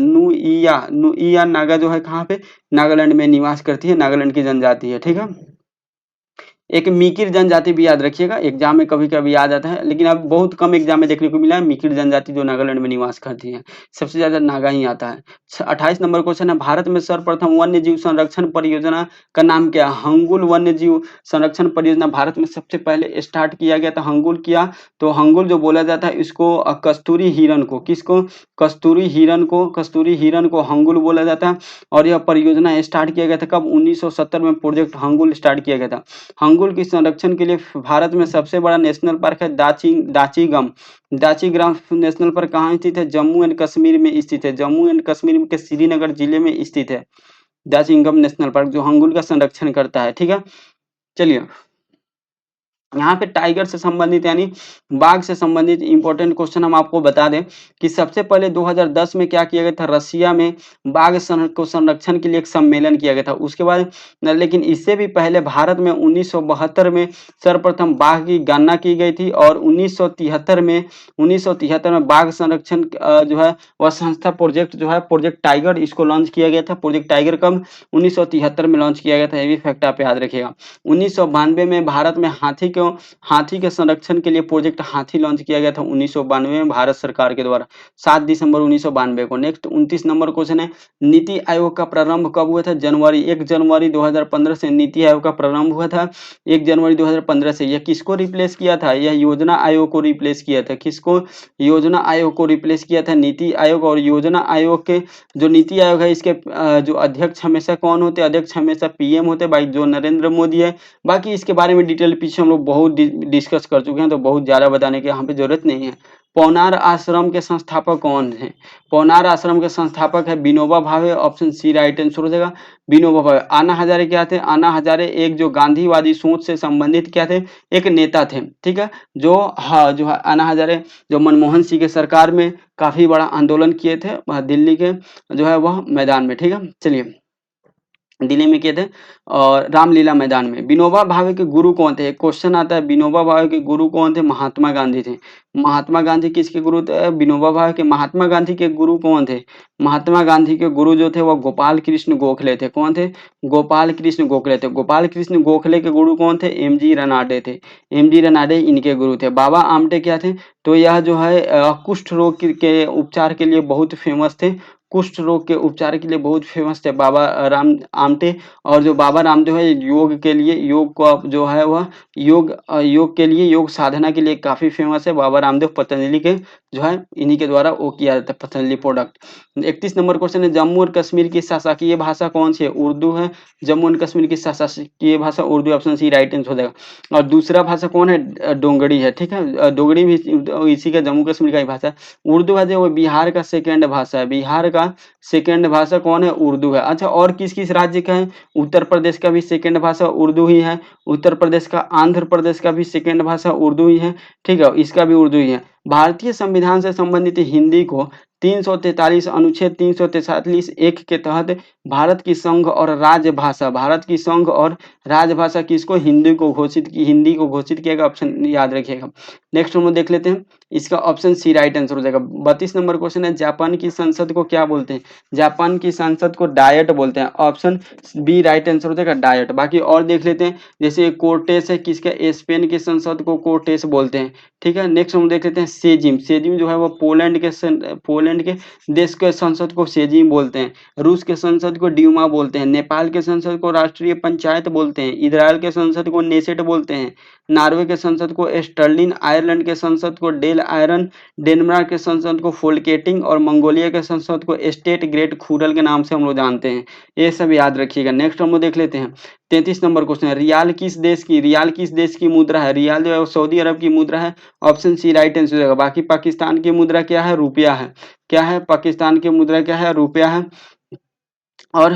जो है कहाँ पे? नागालैंड में निवास करती है, नागालैंड की जनजाति है। ठीक है, एक मीकिर जनजाति भी याद रखिएगा, एग्जाम में कभी कभी याद आता है, लेकिन अब बहुत कम एग्जाम में देखने को मिला है मीकिर जनजाति जो नागालैंड में निवास करती है। सबसे ज्यादा नागा ही आता है। 28 नंबर क्वेश्चन है, भारत में सर्वप्रथम वन्य जीव संरक्षण परियोजना का नाम क्या है? हंगुल वन्य जीव संरक्षण परियोजना भारत में सबसे पहले स्टार्ट किया गया था। हंगुल किया, तो हंगुल जो बोला जाता है इसको कस्तूरी हिरन को, किसको? कस्तूरी हिरन को हंगुल बोला जाता है। और यह परियोजना स्टार्ट किया गया था कब? 1970 में प्रोजेक्ट हंगुल स्टार्ट किया गया था। अंगूर के संरक्षण के लिए भारत में सबसे बड़ा नेशनल पार्क है दाचीगम। दाचीग्राम नेशनल पार्क कहाँ स्थित है? जम्मू एंड कश्मीर में स्थित है। जम्मू एंड कश्मीर के श्रीनगर जिले में स्थित है दाचीगम नेशनल पार्क, जो अंगूर का संरक्षण करता है। ठीक है, चलिए यहाँ पे टाइगर से संबंधित यानी बाघ से संबंधित इंपॉर्टेंट क्वेश्चन हम आपको बता दें कि सबसे पहले 2010 में क्या किया गया था? रसिया में बाघ को संरक्षण के लिए एक सम्मेलन किया गया था। उसके बाद लेकिन इससे भी पहले भारत में 1972 में सर्वप्रथम बाघ की गणना की गई थी और 1973 में बाघ संरक्षण जो है वह संस्था प्रोजेक्ट जो है प्रोजेक्ट टाइगर, इसको लॉन्च किया गया था। प्रोजेक्ट टाइगर कब? 1973 में लॉन्च किया गया था। ये भी फैक्ट आप याद रखिएगा। 1992 में भारत में हाथी के संरक्षण के लिए प्रोजेक्ट हाथी लॉन्च किया गया था 1992 में भारत सरकार के द्वारा, 7 दिसंबर 1992 को। नेक्स्ट 29 नंबर क्वेश्चन है, नीति आयोग का प्रारंभ कब हुआ था? 1 जनवरी 2015 से नीति आयोग का प्रारंभ हुआ था। 1 जनवरी 2015 से। यह किसको रिप्लेस किया था? यह योजना आयोग को रिप्लेस किया था। किसको? योजना आयोग को रिप्लेस किया था नीति आयोग। और योजना आयोग के जो नीति आयोग है इसके जो अध्यक्ष हमेशा कौन होते हैं? अध्यक्ष हमेशा पीएम होते हैं भाई, जो नरेंद्र मोदी है। बाकी इसके बारे में डिटेल पीछे हम लोग बहुत डिस्कस कर चुके हैं, तो बहुत ज़्यादा बताने की यहाँ पे जरूरत नहीं है। पौनार आश्रम के संस्थापक कौन है? पौनार आश्रम के संस्थापक है Vinoba Bhave. Option C right answer हो जाएगा, विनोबा भावे। अन्ना हजारे क्या थे? अन्ना हजारे एक जो गांधीवादी सोच से संबंधित क्या थे? एक नेता थे। ठीक है, जो है अन्ना हजारे जो मनमोहन सिंह के सरकार में काफी बड़ा आंदोलन किए थे दिल्ली के जो है वह मैदान में। ठीक है, चलिए दिल्ली में किए थे और रामलीला मैदान में। विनोबा भावे के गुरु कौन थे? एक क्वेश्चन आता है, विनोबा भावे के गुरु कौन थे? महात्मा गांधी थे। महात्मा गांधी किसके गुरु थे? विनोबा भावे के। महात्मा गांधी के गुरु कौन थे? महात्मा गांधी के गुरु जो थे वो गोपाल कृष्ण गोखले थे। कौन थे? गोपाल कृष्ण गोखले थे। गोपाल कृष्ण गोखले के गुरु कौन थे? एमजी रनाडे थे। एमजी रनाडे इनके गुरु थे। बाबा आमटे क्या थे? तो यह जो है कुष्ठ रोग के उपचार के लिए बहुत फेमस थे। कुष्ठ रोग के उपचार के लिए बहुत फेमस थे बाबा राम आमटे। और जो बाबा रामदेव है योग के लिए, योग को जो है वह योग के लिए, योग साधना के लिए काफी फेमस है बाबा रामदेव। पतंजलि के जो है इन्हीं के द्वारा वो किया जाता है पतंजलि प्रोडक्ट। 31 नंबर क्वेश्चन है, जम्मू और कश्मीर की शासकीय भाषा कौन सी है? उर्दू है। जम्मू एंड कश्मीर की शासकीय भाषा Urdu, option C right answer हो जाएगा। और दूसरा भाषा कौन है? डोगरी है। ठीक है, डोगरी भी इसी का जम्मू कश्मीर का ही भाषा है। उर्दू है जो बिहार का सेकेंड भाषा है। बिहार का सेकेंड भाषा कौन है? उर्दू है। अच्छा, और किस किस राज्य का है? उत्तर प्रदेश का भी सेकेंड भाषा उर्दू ही है। उत्तर प्रदेश का, आंध्र प्रदेश का भी सेकेंड भाषा उर्दू ही है। ठीक है, इसका भी उर्दू ही है। भारतीय संविधान से संबंधित हिंदी को 343 अनुच्छेद 343 एक के तहत भारत की संघ और राजभाषा, भारत की संघ और राजभाषा किसको? हिंदी को घोषित किया गया। ऑप्शन याद रखिएगा। नेक्स्ट हम लोग देख लेते हैं, इसका ऑप्शन सी राइट आंसर हो जाएगा। 32 नंबर क्वेश्चन है, जापान की संसद को क्या बोलते हैं? जापान की संसद को डायट बोलते हैं। ऑप्शन बी राइट आंसर हो जाएगा, डायट। बाकी और देख लेते हैं, जैसे कोर्टेस है किसका? स्पेन की संसद को कोर्टेस बोलते हैं। ठीक है, नेक्स्ट हम देख लेते हैं सेजिम। सेजिम जो है वो पोलैंड के देश के संसद को सेजिम बोलते हैं। रूस के संसद को ड्यूमा बोलते हैं। नेपाल के संसद को राष्ट्रीय पंचायत बोलते हैं। इजराइल के संसद को नेसेट बोलते हैं। नॉर्वे के संसद को स्टर्लिन। आयरलैंड के संसद को डेल आयरन। डेनमार्क के संसद को फोल्केटिंग। और मंगोलिया के संसद को स्टेट ग्रेट खुरल के नाम से हम लोग जानते हैं। ये सब याद रखिएगा। नेक्स्ट हम लोग देख लेते हैं 33 नंबर क्वेश्चन है, रियाल किस देश की मुद्रा है? रियाल जो है वो सऊदी अरब की मुद्रा है। ऑप्शन सी राइट आंसर हो जाएगा। बाकी पाकिस्तान की मुद्रा क्या है? रुपया है। क्या है? पाकिस्तान की मुद्रा क्या है? रुपया है। और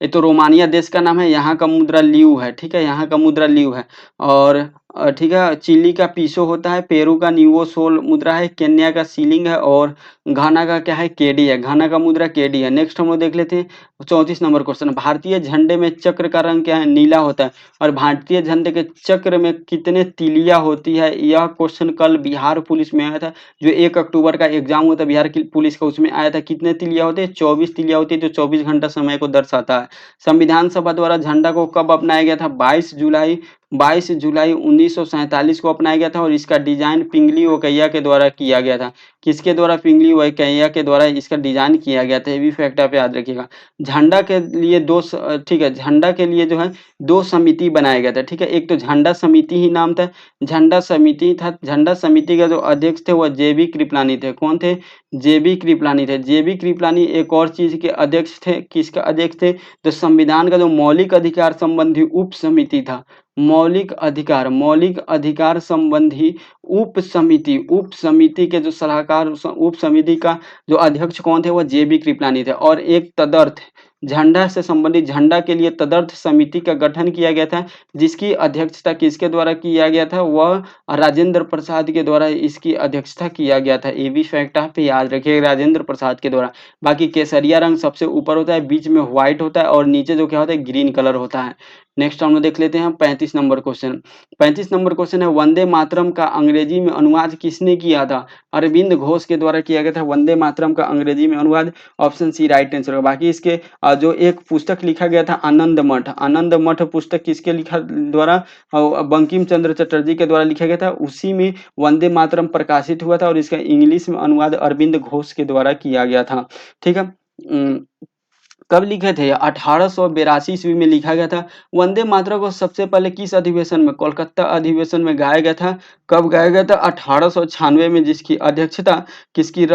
ये तो रोमानिया देश का नाम है, यहाँ का मुद्रा ल्यू है। ठीक है, यहाँ का मुद्रा ल्यू है। और ठीक है, चिली का पीसो होता है। पेरू का न्यूवो सोल मुद्रा है। केन्या का सीलिंग है। और घाना का क्या है? केडी है। घाना का मुद्रा केडी है। नेक्स्ट हम लोग देख लेते हैं 34 नंबर क्वेश्चन। भारतीय झंडे में चक्र का रंग क्या है? नीला होता है। और भारतीय झंडे के चक्र में कितने तिलिया होती है? यह क्वेश्चन कल बिहार पुलिस में आया था। जो 1 अक्टूबर का एग्जाम होता है बिहार की पुलिस का, उसमें आया था। कितने तिलिया होते हैं? 24 तिलिया होती है, जो 24 घंटा समय को दर्शाता है। संविधान सभा द्वारा झंडा को कब अपनाया गया था? 22 जुलाई 1947 को अपनाया गया था। और इसका डिजाइन पिंगली ओकैया के द्वारा किया गया था। किसके द्वारा? पिंगली वेंकैया के द्वारा इसका डिजाइन किया गया था। ये भी फैक्ट आप याद रखिएगा। झंडा के लिए ठीक है, झंडा के लिए जो है 2 समिति बनाया गया था, ठीक है। एक तो झंडा समिति ही नाम था, झंडा समिति था। झंडा समिति का जो अध्यक्ष थे वह जेबी कृपलानी थे। कौन थे? जेबी कृपलानी थे। जेबी कृपलानी एक और चीज के अध्यक्ष थे। किसका अध्यक्ष थे? तो संविधान का जो मौलिक अधिकार संबंधी उप समिति था, मौलिक अधिकार संबंधी उप समिति के जो सलाहकार, उप समिति का जो अध्यक्ष कौन थे? वह जेबी कृपलानी थे। और एक तदर्थ झंडा से संबंधित, झंडा के लिए तदर्थ समिति का गठन किया गया था, जिसकी अध्यक्षता किसके द्वारा किया गया था? वह राजेंद्र प्रसाद के द्वारा इसकी अध्यक्षता किया गया था। ये भी फैक्ट आप याद रखिए, राजेंद्र प्रसाद के द्वारा। बाकी केसरिया रंग सबसे ऊपर होता है, बीच में व्हाइट होता है और नीचे जो क्या होता है? ग्रीन कलर होता है। नेक्स्ट हम लोग देख लेते हैं 35 नंबर क्वेश्चन। 35 नंबर क्वेश्चन है, वंदे मातरम का अंग्रेजी में अनुवाद किसने किया था? अरविंद घोष के द्वारा किया गया था वंदे मातरम का अंग्रेजी में अनुवाद। ऑप्शन सी राइट आंसर होगा। बाकी इसके जो एक पुस्तक लिखा गया था आनंद मठ, आनंद मठ पुस्तक किसके लिखा द्वारा? बंकिम चंद्र चटर्जी के द्वारा लिखा गया था। उसी में वंदे मातरम प्रकाशित हुआ था और इसका इंग्लिश में अनुवाद अरविंद घोष के द्वारा किया गया था, ठीक है। कब लिखे थे? 1882 ईस्वी में लिखा गया था। वंदे मातरम को सबसे पहले किस अधिवेशन में? कोलकाता अधिवेशन में गाया गया था। कब गाया गया था? 1896 में, जिसकी अध्यक्षता किसकी?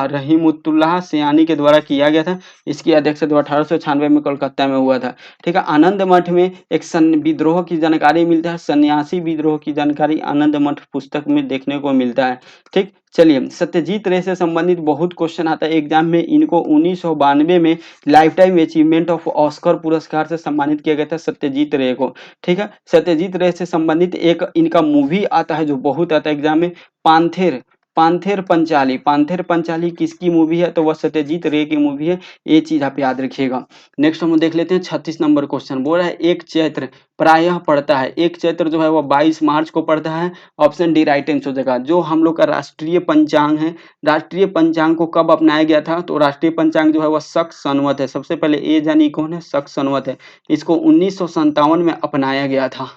रहीमुत्तुल्लाह सयानी के द्वारा किया गया था। इसकी अध्यक्षता 1896 में कोलकाता में हुआ था, ठीक है। आनंद मठ में एक विद्रोह की जानकारी मिलता है, सन्यासी विद्रोह की जानकारी आनंद मठ पुस्तक में देखने को मिलता है, ठीक। चलिए, सत्यजीत रे से संबंधित बहुत क्वेश्चन आता है एग्जाम में। इनको 1992 में life time achievement of Oscar पुरस्कार से सम्मानित किया गया था सत्यजीत रे को, ठीक है। सत्यजीत रे से संबंधित एक इनका मूवी आता है जो बहुत आता है एग्जाम में, पांथेर पांथेर पंचाली। पांथेर पंचाली किसकी मूवी है? तो वह सत्यजीत रे की मूवी है। ये चीज आप याद रखिएगा। नेक्स्ट हम देख लेते हैं 36 नंबर क्वेश्चन। बोल रहा है एक चैत्र प्रायः पड़ता है, एक चैत्र जो है वह 22 मार्च को पड़ता है। ऑप्शन डी राइट आंसर हो जाएगा। जो हम लोग का राष्ट्रीय पंचांग है, राष्ट्रीय पंचांग को कब अपनाया गया था? तो राष्ट्रीय पंचांग जो है वह शक संवत है। सबसे पहले ये जानिए कौन है? शक संवत है। इसको 1957 में अपनाया गया था।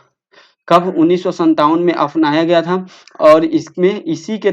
कब? 1957 में अपनाया गया था। और इसमें इसी के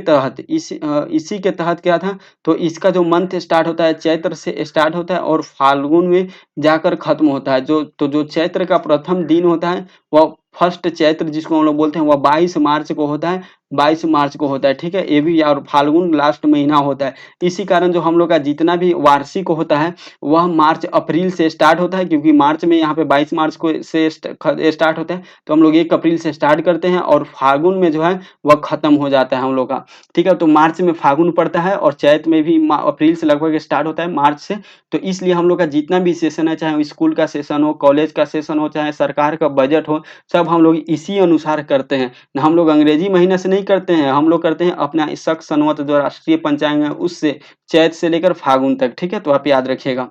तहत क्या था? तो इसका जो मंथ स्टार्ट होता है चैत्र से स्टार्ट होता है और फाल्गुन में जाकर खत्म होता है। जो चैत्र का प्रथम दिन होता है वह फर्स्ट चैत्र जिसको हम लोग बोलते हैं वह 22 मार्च को होता है, 22 मार्च को होता है, ठीक है। ये भी, और फाल्गुन लास्ट महीना होता है। इसी कारण जो हम लोग का जितना भी वार्षिक होता है वह मार्च अप्रैल से स्टार्ट होता है, क्योंकि मार्च में यहाँ पे 22 मार्च को से स्टार्ट होता है, तो हम लोग 1 अप्रैल से स्टार्ट करते हैं और फाल्गुन में जो है वह खत्म हो जाता है हम लोग का, ठीक है। तो मार्च में फाल्गुन पड़ता है और चैत में भी अप्रैल से लगभग स्टार्ट होता है, मार्च से। तो इसलिए हम लोग का जितना भी सेशन है, चाहे स्कूल का सेशन हो, कॉलेज का सेशन हो, चाहे सरकार का बजट हो, सब हम लोग इसी अनुसार करते हैं। हम लोग अंग्रेजी महीने से नहीं करते हैं, हम लोग करते हैं अपना शक संवत जो राष्ट्रीय पंचांग है उससे, चैत से लेकर फाल्गुन तक, ठीक है। तो आप याद रखिएगा।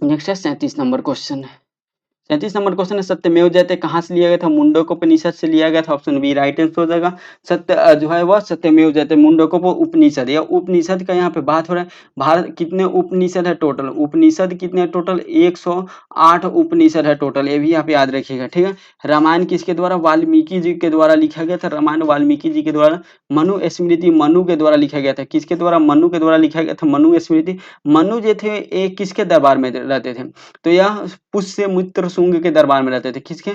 नेक्स्ट है 37 नंबर क्वेश्चन। 37 नंबर क्वेश्चन है, सत्यमेव जयते कहाँ से लिया गया था? मुंडकोपनिषद से लिया गया था। ऑप्शन बी राइट आंसर हो जाएगा। जो है वह सत्यमेव जयते मुंडकोप उपनिषद, या उपनिषद का यहाँ पे बात हो रहा है। भारत कितने उपनिषद है टोटल? उपनिषद कितने टोटल? 108 उपनिषद है टोटल। ये भी आप याद रखिएगा, ठीक है। रामायण किसके द्वारा? वाल्मीकि जी के द्वारा लिखा गया था। रामायण वाल्मीकि जी के द्वारा। मनु स्मृति मनु के द्वारा लिखा गया था। किसके द्वारा? मनु के द्वारा लिखा गया था मनु स्मृति। मनु जो थे ये किसके दरबार में रहते थे? तो यह पुष्यमित्र शुंग के दरबार में रहते थे। किसके?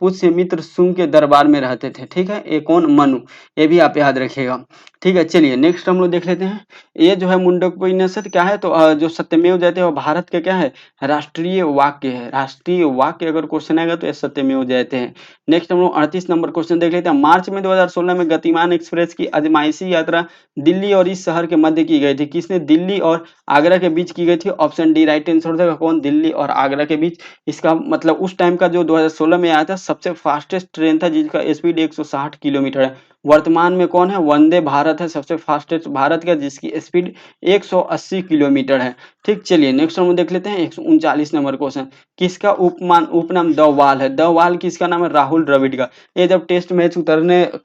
पुष्यमित्र शुंग के दरबार में रहते थे, ठीक है। ये कौन? मनु। ये भी आप याद रखिएगा, ठीक है। चलिए नेक्स्ट हम लोग देख लेते हैं। ये जो है मुंडकोपनिषद क्या है? तो जो सत्यमेव जयते वो भारत के क्या है? राष्ट्रीय वाक्य है। राष्ट्रीय वाक्य अगर क्वेश्चन आएगा तो ये सत्यमेव जयते हैं। नेक्स्ट हम लोग 38 नंबर क्वेश्चन देख लेते हैं। मार्च में 2016 में गतिमान एक्सप्रेस की आजमाइशी यात्रा दिल्ली और इस शहर के मध्य की गई थी। किसने? दिल्ली और आगरा के बीच की गई थी। ऑप्शन डी राइट आंसर हो जाएगा। कौन? दिल्ली और आगरा के बीच। इसका मतलब उस टाइम का जो 2016 में आया था सबसे फास्टेस्ट ट्रेन था, जिसका स्पीड 160 किलोमीटर है। वर्तमान में कौन है? वंदे भारत है सबसे फास्टेस्ट भारत का, जिसकी स्पीड 180 किलोमीटर है, ठीक, चलिए नेक्स्ट हम देख लेते हैं 139 नंबर क्वेश्चन। किसका उपनाम द वाल है? द वाल किसका नाम है? राहुल द्रविड़ का। ये जब टेस्ट मैच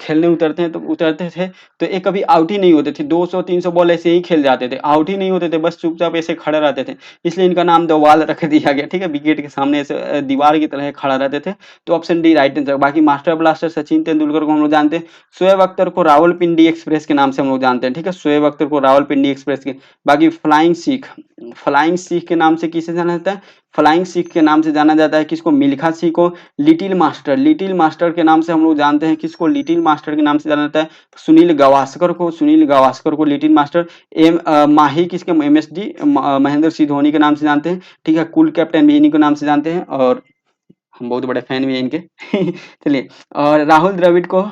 खेलने उतरते हैं तो उतरते थे, तो ये कभी आउट ही नहीं होते थे। 200-300 बॉल ऐसे ही खेल जाते थे, आउट ही नहीं होते थे, बस चुपचाप ऐसे खड़े रहते थे, इसलिए इनका नाम द वाल रख दिया गया। ठीक है, विकेट के सामने ऐसे दीवार की तरह खड़ा रहते थे। तो ऑप्शन डी राइट आंसर। बाकी मास्टर ब्लास्टर सचिन तेंदुलकर को हम लोग जानते हैं। शोएब अख्तर को रावलपिंडी एक्सप्रेस के नाम से हम लोग जानते हैं। ठीक है, शोएब अख्तर को रावलपिंडी एक्सप्रेस के। बाकी फ्लाइंग सिख के नाम से किसे जाना जाता है? फ्लाइंग सिख के नाम से जाना जाता है किसको? मिल्खा सिंह को। लिटिल मास्टर के नाम से हम लोग जानते हैं किसको? लिटिल मास्टर के नाम से जाना जाता है सुनील गावस्कर को लिटिल मास्टर। माही किसके? MSD महेंद्र सिंह धोनी के नाम से जानते हैं। ठीक है, कूल कैप्टन भी इन्हीं के नाम से जानते हैं और हम बहुत बड़े फैन भी हैं इनके। चलिए, और राहुल द्रविड़ को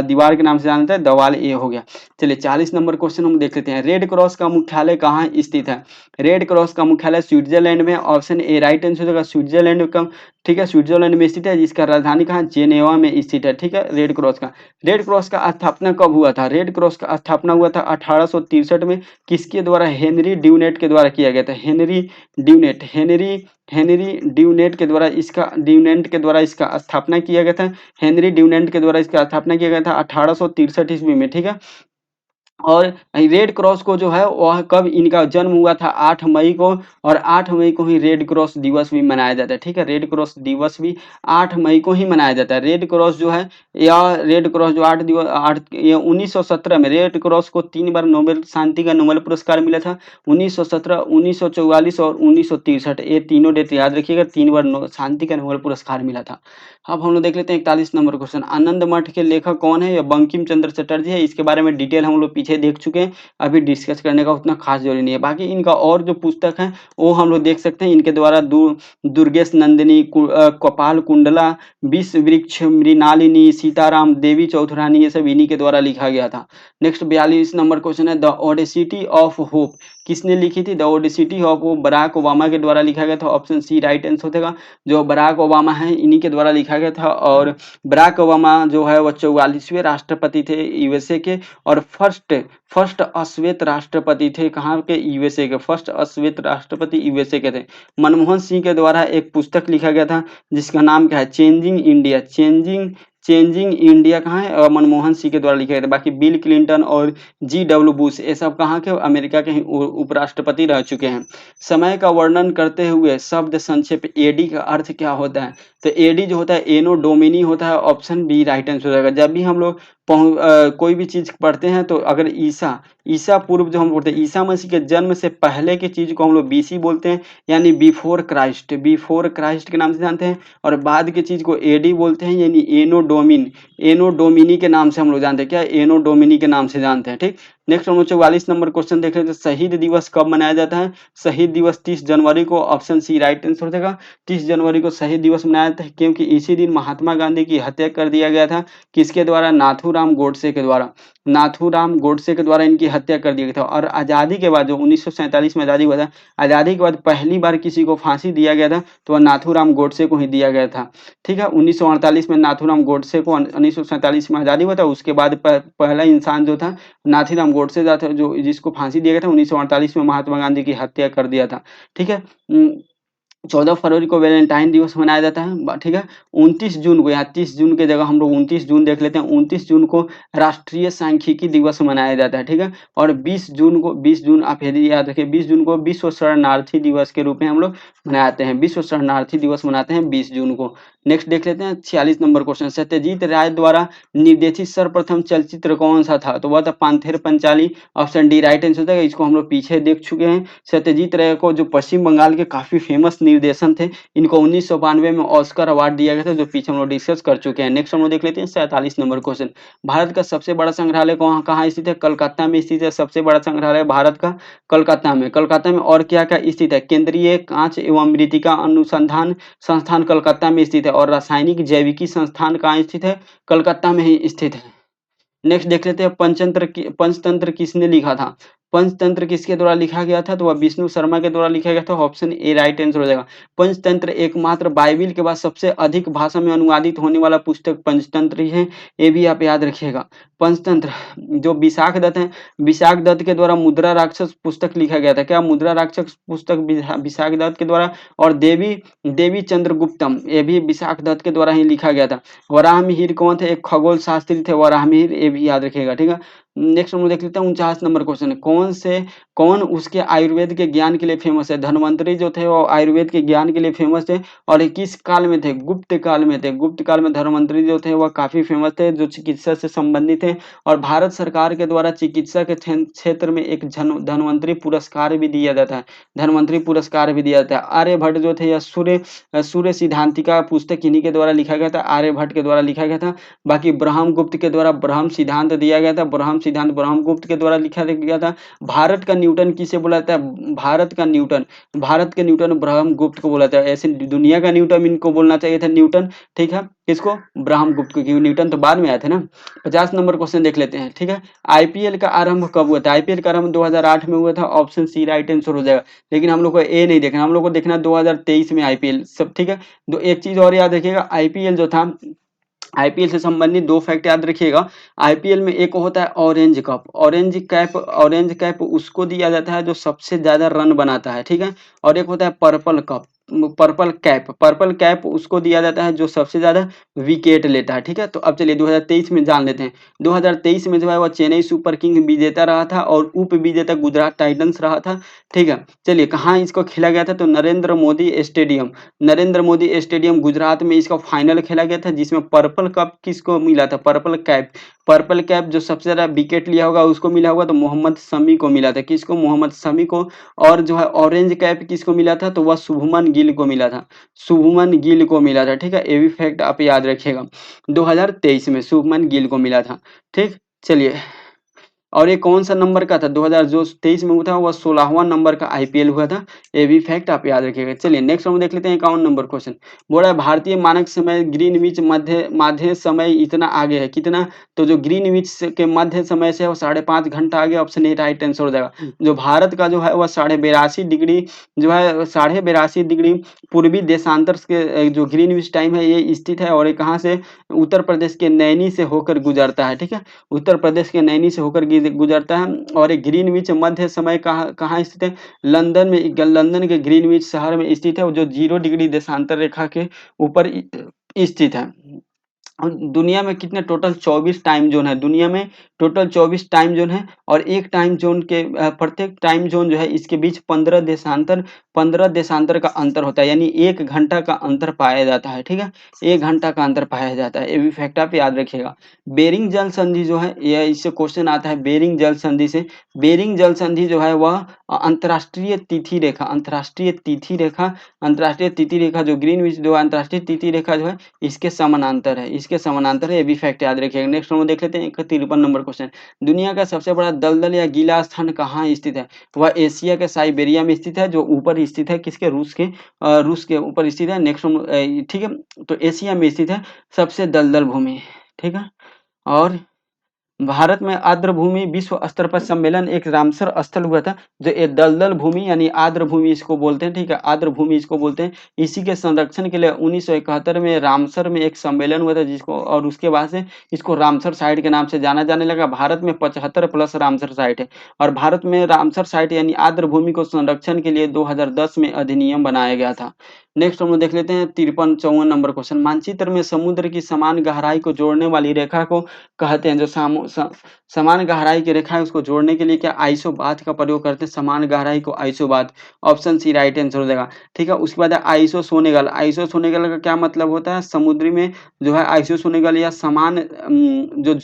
दीवार के नाम से जानते हैं, दवाल, ये हो गया। चलिए 40 नंबर क्वेश्चन हम देख लेते हैं। रेड क्रॉस का मुख्यालय कहाँ स्थित है? रेड क्रॉस का मुख्यालय स्विट्जरलैंड में। ऑप्शन ए राइट आंसर होगा स्विट्जरलैंड का। ठीक है, स्विट्जरलैंड में स्थित है, जिसका राजधानी कहाँ? जेनेवा में स्थित है। ठीक है, रेड क्रॉस का स्थापना कब हुआ था? रेड क्रॉस का स्थापना हुआ था 1863 में। किसके द्वारा? हेनरी ड्यूनेट के द्वारा किया गया था। हेनरी ड्यूनेंट के द्वारा इसका स्थापना किया गया था। हेनरी ड्यूनेंट के द्वारा इसका स्थापना किया गया था 1863 ईस्वी में। ठीक है, और रेड क्रॉस को जो है वह कब इनका जन्म हुआ था? 8 मई को, और 8 मई को ही रेड क्रॉस दिवस भी मनाया जाता है। ठीक है, रेड क्रॉस दिवस भी 8 मई को ही मनाया जाता है। रेड क्रॉस जो है, यह रेड क्रॉस जो 1917 में रेड क्रॉस को 3 बार नोबेल शांति का नोबेल पुरस्कार मिला था। 1917, 1944 और 1963, ये तीनों डेट याद रखिएगा, 3 बार शांति का नोबेल पुरस्कार मिला था। अब हम लोग देख लेते हैं 41 नंबर क्वेश्चन। आनंद मठ के लेखक कौन है? यह बंकिम चंद्र चटर्जी है। इसके बारे में डिटेल हम लोग पीछे देख चुके हैं, अभी डिस्कस करने का उतना खास जरूरी नहीं है। बाकी इनका और जो पुस्तक है वो हम लोग देख सकते हैं। इनके द्वारा दुर्गेश नंदिनी, कपाल कुंडला, विश्व वृक्ष, मृणालिनी, सीताराम, देवी चौधरानी, ये सब इन्हीं के द्वारा लिखा गया था। नेक्स्ट 42 नंबर क्वेश्चन है। द ओडेसिटी ऑफ होप किसने लिखी थी? The Audacity of Hope Barack Obama के द्वारा लिखा गया था। ऑप्शन सी राइट आंसर होगा। जो बराक ओबामा है इन्हीं के द्वारा लिखा गया था, और बराक ओबामा जो है वह 44वें राष्ट्रपति थे यूएसए के, और फर्स्ट अश्वेत राष्ट्रपति थे। कहाँ के? यूएसए के। फर्स्ट अश्वेत राष्ट्रपति यूएसए के थे। मनमोहन सिंह के द्वारा एक पुस्तक लिखा गया था जिसका नाम क्या है? चेंजिंग इंडिया कहाँ है? मनमोहन सिंह के द्वारा लिखा गया था। बाकी बिल क्लिंटन और GW बुश, ये सब कहाँ के? अमेरिका के ही उपराष्ट्रपति रह चुके हैं। समय का वर्णन करते हुए शब्द संक्षेप एडी का अर्थ क्या होता है? तो एडी जो होता है एनो डोमिनी होता है। ऑप्शन बी राइट आंसर हो जाएगा। जब भी हम लोग कोई भी चीज पढ़ते हैं, तो अगर ईसा पूर्व जो हम बोलते हैं, ईसा मसीह के जन्म से पहले की चीज को हम लोग BC बोलते हैं, यानी बिफोर क्राइस्ट के नाम से जानते हैं। और बाद की चीज को एडी बोलते हैं, यानी एनो डोमिनी के नाम से हम लोग जानते हैं। क्या? एनो डोमिनी के नाम से जानते हैं। ठीक, नेक्स्ट हम लोग 44 नंबर क्वेश्चन देख रहे थे। शहीद दिवस कब मनाया जाता है? शहीद दिवस 30 जनवरी को। ऑप्शन सी राइट आंसर हो जाएगा। 30 जनवरी को शहीद दिवस मनाया जाता है, क्योंकि इसी दिन महात्मा गांधी की हत्या कर दिया गया था। किसके द्वारा? नाथूराम गोडसे के द्वारा इनकी हत्या कर दी गई थी। और आज़ादी के बाद जो 1947 में आज़ादी हुआ था, आज़ादी के बाद पहली बार किसी को फांसी दिया गया था, तो वह नाथूराम गोडसे को ही दिया गया था। ठीक है, 1948 में नाथूराम गोडसे को, 1947 में आज़ादी हुआ था, उसके बाद पहला इंसान जो था नाथूराम गोडसे था, जो जिसको फांसी दिया गया था 1948 में महात्मा गांधी की हत्या कर दिया था। ठीक है, 14 फरवरी को वैलेंटाइन दिवस मनाया जाता है। ठीक है, 29 जून को, यहाँ 30 जून के जगह हम लोग 29 जून देख लेते हैं। 29 जून को राष्ट्रीय सांख्यिकी दिवस मनाया जाता है। ठीक है, और 20 जून आप यदि याद रखें, 20 जून को विश्व शरणार्थी दिवस के रूप में हम लोग मनाते हैं। विश्व शरणार्थी दिवस मनाते हैं 20 जून को। नेक्स्ट देख लेते हैं 46 नंबर क्वेश्चन। सत्यजीत राय द्वारा निर्देशित सर्वप्रथम चलचित्र कौन सा था? तो वह था Pather Panchali. Option D right answer है। इसको हम लोग पीछे देख चुके हैं। सत्यजीत राय को, जो पश्चिम बंगाल के काफी फेमस निर्देशन थे, इनको 1992 में ऑस्कर अवार्ड दिया गया था, जो पीछे हम लोग डिस्कस कर चुके हैं। नेक्स्ट हम लोग देख लेते हैं 47 नंबर क्वेश्चन। भारत का सबसे बड़ा संग्रहालय कहाँ स्थित है? कलकत्ता में स्थित है। सबसे बड़ा संग्रहालय भारत का कलकत्ता में और क्या क्या स्थित है? केंद्रीय कांच एवं मृत्तिका अनुसंधान संस्थान कलकत्ता में स्थित है, और रासायनिक जैविकी संस्थान कहाँ स्थित है? कलकत्ता में ही स्थित है। नेक्स्ट देख लेते हैं पंचतंत्र किसने लिखा था? पंचतंत्र किसके द्वारा लिखा गया था? तो वह विष्णु शर्मा के द्वारा लिखा गया था। ऑप्शन ए राइट आंसर हो जाएगा। पंचतंत्र एकमात्र बाइबिल के बाद सबसे अधिक भाषा में अनुवादित होने वाला पुस्तक पंचतंत्र ही है, ये भी आप याद रखिएगा। पंचतंत्र जो विशाख दत्त हैं, विशाख दत्त के द्वारा मुद्रा राक्षस पुस्तक लिखा गया था। क्या? मुद्रा राक्षस पुस्तक विशाख दत्त के द्वारा। और देवी देवी चंद्रगुप्तम ये भी विशाख दत्त के द्वारा ही लिखा गया था। वराहमिहिर कौन थे? एक खगोल शास्त्री थे वराहमिहिर, ये भी याद रखिएगा, ठीक है। नेक्स्ट हम लोग देख लेते हैं 49 नंबर क्वेश्चन। कौन उसके आयुर्वेद के ज्ञान के लिए फेमस है? धन्वंतरी जो थे वो आयुर्वेद के ज्ञान के लिए फेमस थे। और ये किस काल में थे? गुप्त काल में थे। गुप्त काल में धन्वंतरी जो थे वह काफी फेमस थे, जो चिकित्सा से संबंधित थे। और भारत सरकार के द्वारा चिकित्सा के क्षेत्र में एक धन्वंतरी पुरस्कार भी दिया जाता है। धन्वंतरी पुरस्कार भी दिया जाता है। आर्यभट्ट जो थे या सूर्य सिद्धांतिका पुस्तक इन्हीं के द्वारा लिखा गया था, आर्यभट्ट के द्वारा लिखा गया था। बाकी ब्रह्मगुप्त के द्वारा ब्रह्म सिद्धांत दिया गया था, ब्रह्म सिद्धांत ब्रह्मगुप्त के द्वारा लिखा गया था। भारत का न्यूटन किसे बोला जाता है? भारत के न्यूटन ब्रह्मगुप्त को बोला जाता है। ऐसे दुनिया का न्यूटन इनको बोलना चाहिए था न्यूटन, ठीक है। किसको? ब्रह्मगुप्त को, क्योंकि न्यूटन तो बाद में आए थे ना। 50 नंबर क्वेश्चन देख लेते हैं, ठीक है। आईपीएल का आरंभ कब हुआ था? आईपीएल का आरंभ 2008 में हुआ था। ऑप्शन सी राइट आंसर हो जाएगा। लेकिन हम लोग को ए नहीं देखना, हम लोग को देखना 2023 में आईपीएल सब, ठीक है। एक चीज और याद रखिएगा, आईपीएल जो था, आईपीएल से संबंधित 2 फैक्ट याद रखिएगा। आईपीएल में एक होता है ऑरेंज कप, ऑरेंज कैप उसको दिया जाता है जो सबसे ज्यादा रन बनाता है, ठीक है। और एक होता है पर्पल कप, पर्पल कैप उसको दिया जाता है जो सबसे ज्यादा विकेट लेता है, ठीक है। तो अब चलिए 2023 में जान लेते हैं। 2023 में जो है वह चेन्नई सुपर किंग विजेता रहा था और उप विजेता गुजरात टाइटंस रहा था, ठीक है। चलिए कहाँ इसको खेला गया था? तो नरेंद्र मोदी स्टेडियम गुजरात में इसका फाइनल खेला गया था, जिसमें पर्पल कप किसको मिला था? पर्पल कैप जो सबसे ज्यादा विकेट लिया होगा उसको मिला होगा, तो मोहम्मद शमी को मिला था। किसको? मोहम्मद शमी को। और जो है ऑरेंज कैप किसको मिला था? तो वह शुभमन गिल को मिला था, शुभमन गिल को मिला था, ठीक है। ये भी फैक्ट आप याद रखिएगा, 2023 में शुभमन गिल को मिला था, ठीक। चलिए, और ये कौन सा नंबर का था? 2023 में हुआ था वह 16वां नंबर का आईपीएल हुआ था। ये भी फैक्ट आप याद रखिएगा। चलिए नेक्स्ट हम देख लेते हैं 51 नंबर क्वेश्चन। बोल रहा है भारतीय मानक समय ग्रीनविच मध्य समय इतना आगे है, कितना? तो जो ग्रीनविच के मध्य समय से वो 5.5 घंटा आगे। ऑप्शन ए राइट आंसर हो जाएगा। जो भारत का जो है वह 82.5 डिग्री जो है 82.5 डिग्री पूर्वी देशांतर के जो ग्रीनविच टाइम है ये स्थित है। और ये कहाँ से? उत्तर प्रदेश के नैनी से होकर गुजरता है, ठीक है। उत्तर प्रदेश के नैनी से होकर गुजरता है। और ये ग्रीनविच मध्य समय कहाँ कहाँ स्थित है? लंदन के ग्रीनविच शहर में स्थित है, जो 0 डिग्री देशांतर रेखा के ऊपर स्थित है। और दुनिया में कितने टोटल 24 टाइम जोन है? दुनिया में टोटल 24 टाइम जोन है। और एक टाइम जोन के प्रत्येक टाइम जोन जो है इसके बीच 15 देशांतर का अंतर होता है, यानी 1 घंटा का अंतर पाया जाता है, ठीक है। 1 घंटा का अंतर पाया जाता है, ये भी फैक्ट आप याद रखिएगा। बेरिंग जल संधि जो है, यह इससे क्वेश्चन आता है बेरिंग जल संधि से। बेरिंग जल संधि जो है वह अंतर्राष्ट्रीय तिथि रेखा जो ग्रीनविच जो अंतर्राष्ट्रीय तिथि रेखा जो है इसके समानांतर है, ये भी फैक्ट याद रखिएगा। नेक्स्ट हम देख लेते हैं 53 नंबर क्वेश्चन। दुनिया का सबसे बड़ा दलदल या गीला स्थान कहाँ स्थित है? वह एशिया के साइबेरिया में स्थित है, जो ऊपर स्थित है, किसके? रूस के ऊपर स्थित है। नेक्स्ट ठीक है, तो एशिया में स्थित है सबसे दलदल भूमि, ठीक है। और भारत में आर्द्र भूमि विश्व स्तर पर सम्मेलन एक रामसर स्थल हुआ था, जो ये दलदल भूमि यानी आर्द्र भूमि इसको बोलते हैं, ठीक है। आर्द्र भूमि इसको बोलते हैं। इसी के संरक्षण के लिए 1971 में रामसर में एक सम्मेलन हुआ था, जिसको और उसके बाद से इसको रामसर साइट के नाम से जाना जाने लगा। भारत में 75 प्लस रामसर साइट है। और भारत में रामसर साइट यानी आर्द्र भूमि को संरक्षण के लिए 2010 में अधिनियम बनाया गया था। नेक्स्ट हम लोग देख लेते हैं 53-54 नंबर क्वेश्चन। मानचित्र में समुद्र की समान गहराई को जोड़ने वाली रेखा को कहते हैं, जो समान गहराई की रेखा है उसको जोड़ने के लिए क्या आइसोबाथ का प्रयोग करते हैं? समान गहराई को आइसोबाथ। ऑप्शन सी राइट आंसर हो जाएगा, ठीक है। उसके बाद है आइसोसोनेगल। आइसोसोनेगल का क्या मतलब होता है? समुद्री में जो है आइसोसोनेगल या समान जो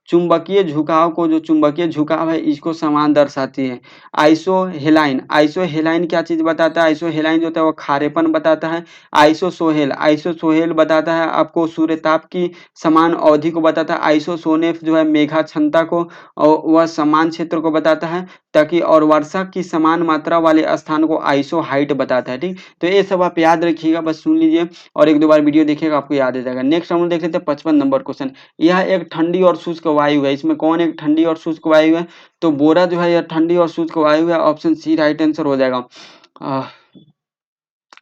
चुंबकीय झुकाव को जो चुंबकीय झुकाव है इसको समान दर्शाती है। आइसोहेलाइन क्या चीज बताता है? आइसोहेलाइन जो होता है वो खारेपन बताता है। आइसोसोहेल बताता है आपको सूर्यताप की समान अवधि को बताता है। आइसोसोनेफ जो है मेघा क्षमता को और वह समान क्षेत्र को बताता है, ताकि और वर्षा की समान मात्रा वाले स्थान को आइसो हाइट बताता है, ठीक। तो ये सब आप याद रखिएगा, बस सुन लीजिए और 1-2 बार वीडियो देखिएगा, आपको याद आ जाएगा। नेक्स्ट हम लोग देख लेते हैं 55 नंबर क्वेश्चन। यह एक ठंडी और शुष्क वायु है, इसमें कौन एक ठंडी और शुष्क वायु है? तो बोरा जो है यह ठंडी और शुष्क वायु है, ऑप्शन सी राइट आंसर हो जाएगा।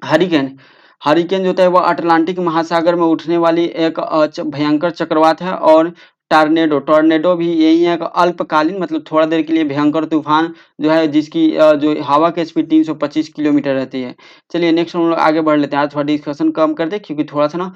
हरिकेन, हरिकेन जो होता है वो अटलांटिक महासागर में उठने वाली एक भयंकर चक्रवात है। और टॉर्नेडो, टॉर्नेडो भी यही है, एक अल्पकालीन मतलब थोड़ा देर के लिए भयंकर तूफान जो है, जिसकी जो हवा की स्पीड 325 किलोमीटर रहती है। चलिए नेक्स्ट हम लोग आगे बढ़ लेते हैं। आज थोड़ा डिस्कशन कम कर दे क्योंकि थोड़ा सा ना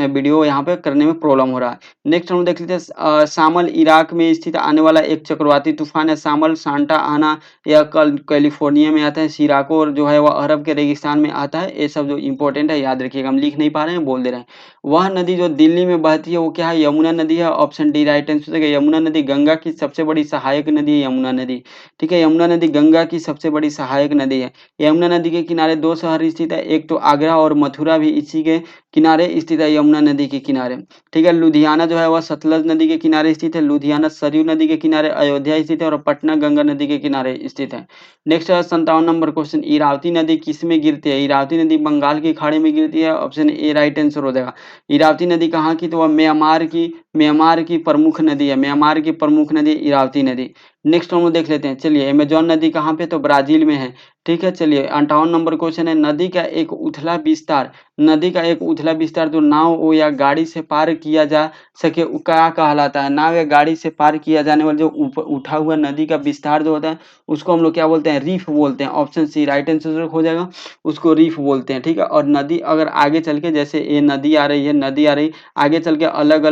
वीडियो यहाँ पे करने में प्रॉब्लम हो रहा है। नेक्स्ट हम देख लेते हैं शामल इराक में स्थित आने वाला एक चक्रवाती तूफान है। शामल सांता आना या कैलिफोर्निया में आता है। सिराको जो है वह अरब के रेगिस्तान में आता है। ये सब जो इंपॉर्टेंट है याद रखिएगा, हम लिख नहीं पा रहे हैं, बोल दे रहे हैं। वह नदी जो दिल्ली में बहती है वो क्या है? यमुना नदी है, ऑप्शन डी राइट आंसर है। यमुना नदी गंगा की सबसे बड़ी सहायक नदी है यमुना नदी, ठीक है। यमुना नदी गंगा की सबसे बड़ी सहायक नदी है। यमुना नदी के किनारे दो शहर स्थित है, एक तो आगरा और मथुरा भी इसी के किनारे स्थित है, यमुना नदी के किनारे, ठीक है। लुधियाना जो है वह सतलज नदी के किनारे स्थित है। लुधियाना सरयू नदी के किनारे अयोध्या स्थित है और पटना गंगा नदी के किनारे स्थित है। नेक्स्ट है 57 नंबर क्वेश्चन, इरावती नदी किस में गिरती है? इरावती नदी बंगाल की खाड़ी में गिरती है, ऑप्शन ए राइट आंसर हो जाएगा। इरावती नदी कहाँ की? तो वह म्यांमार की प्रमुख नदी है। म्यांमार की प्रमुख नदी इरावती नदी। नेक्स्ट हम लोग देख लेते हैं। चलिए अमेजॉन नदी कहाँ पे? तो ब्राजील में है, ठीक है। चलिए 58 नंबर क्वेश्चन है, नदी का एक उथला विस्तार, नदी का एक उथला विस्तार जो नाव हो या गाड़ी से पार किया जा सके वो क्या कहलाता है? नाव या गाड़ी से पार किया जाने वाला जो उठा हुआ नदी का विस्तार जो होता है उसको हम लोग क्या बोलते हैं? रीफ बोलते हैं, ऑप्शन सी राइट आंसर हो जाएगा। उसको रीफ बोलते हैं, ठीक है। और नदी अगर आगे चल के, जैसे ये नदी आ रही है, नदी आ रही, आगे चल के अलग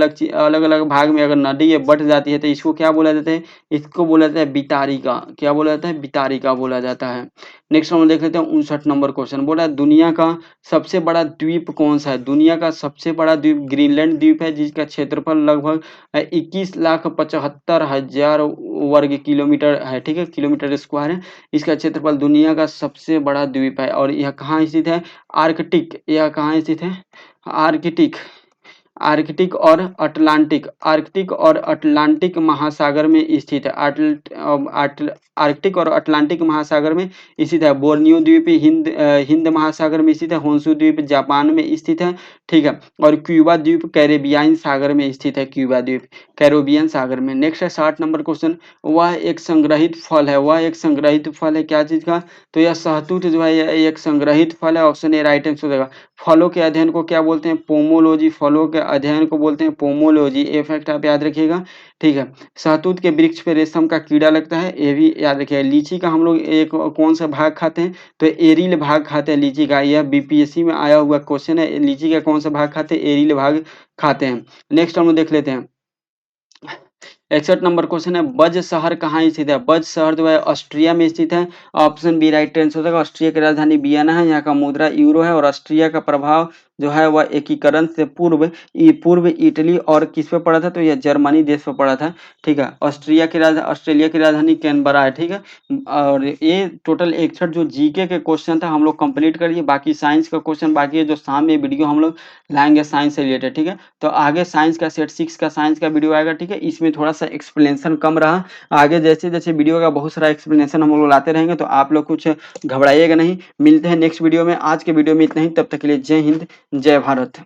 अलग भाग में अगर नदी ये बट जाती है तो इसको क्या बोला जाता है? इसको बोला जाता है बितारिका। क्या बोला जाता है? बितारिका बोला जाता है। नेक्स्ट हम देख लेते हैं 59 नंबर क्वेश्चन, बोला दुनिया का सबसे बड़ा द्वीप कौन सा है? दुनिया का सबसे बड़ा द्वीप ग्रीनलैंड द्वीप है, जिसका क्षेत्रफल लगभग 21,75,000 वर्ग किलोमीटर है, ठीक है, किलोमीटर स्क्वायर है। इसका क्षेत्रफल दुनिया का सबसे बड़ा द्वीप है। और यह कहाँ स्थित है? आर्कटिक, यह कहाँ स्थित है? आर्कटिक, आर्कटिक और अटलांटिक महासागर में स्थित है। आर्कटिक और अटलांटिक महासागर में स्थित है। बोर्नियो द्वीप हिंद महासागर में स्थित है। होंशु द्वीप जापान में स्थित है, ठीक है। और क्यूबा द्वीप कैरेबियाई सागर में स्थित है। क्यूबा द्वीप कैरेबियन सागर में। नेक्स्ट है 60 नंबर क्वेश्चन, वह एक संग्रहित फल है। वह एक संग्रहित फल है क्या चीज का? तो यह शहतूत जो है यह एक संग्रहित फल है, ऑप्शन ए राइट आंसर हो जाएगा। फलों के अध्ययन को क्या बोलते हैं? पोमोलॉजी। फलों के अध्ययन को बोलते हैं पोमोलॉजी। ये फैक्ट आप याद रखिएगा, ठीक है। शहतूत के वृक्ष पे रेशम का कीड़ा लगता है, ये भी याद रखिएगा। लीची का हम लोग एक कौन सा भाग खाते हैं? तो एरिल भाग खाते हैं लीची का। यह बीपीएससी में आया हुआ क्वेश्चन है। लीची का कौन सा भाग खाते हैं? एरिल भाग खाते हैं। नेक्स्ट हम लोग देख लेते हैं 61 नंबर क्वेश्चन है, बज शहर कहाँ स्थित है? बज शहर जो है ऑस्ट्रिया में स्थित है, ऑप्शन बी राइट आंसर हो जाएगा। ऑस्ट्रिया की राजधानी वियना है, यहाँ का मुद्रा यूरो है। और ऑस्ट्रिया का प्रभाव जो है वह एकीकरण से पूर्व इटली और किस पे पड़ा था? तो यह जर्मनी देश पे पड़ा था, ठीक है। ऑस्ट्रिया की राजधानी कैनबरा है, ठीक है। और ये टोटल 61 जो जीके के क्वेश्चन था हम लोग कंप्लीट करिए। बाकी साइंस का क्वेश्चन बाकी है, जो शाम में वीडियो हम लोग लाएंगे साइंस से रिलेटेड, ठीक है। तो आगे साइंस का सेट 6 का साइंस का वीडियो आएगा, ठीक है। इसमें थोड़ा सा एक्सप्लेनेशन कम रहा। आगे जैसे जैसे वीडियो का बहुत सारा एक्सप्लेनेशन हम लोग लाते रहेंगे, तो आप लोग कुछ घबराइएगा नहीं। मिलते हैं नेक्स्ट वीडियो में। आज के वीडियो में इतना ही, तब तक के लिए जय हिंद जय भारत।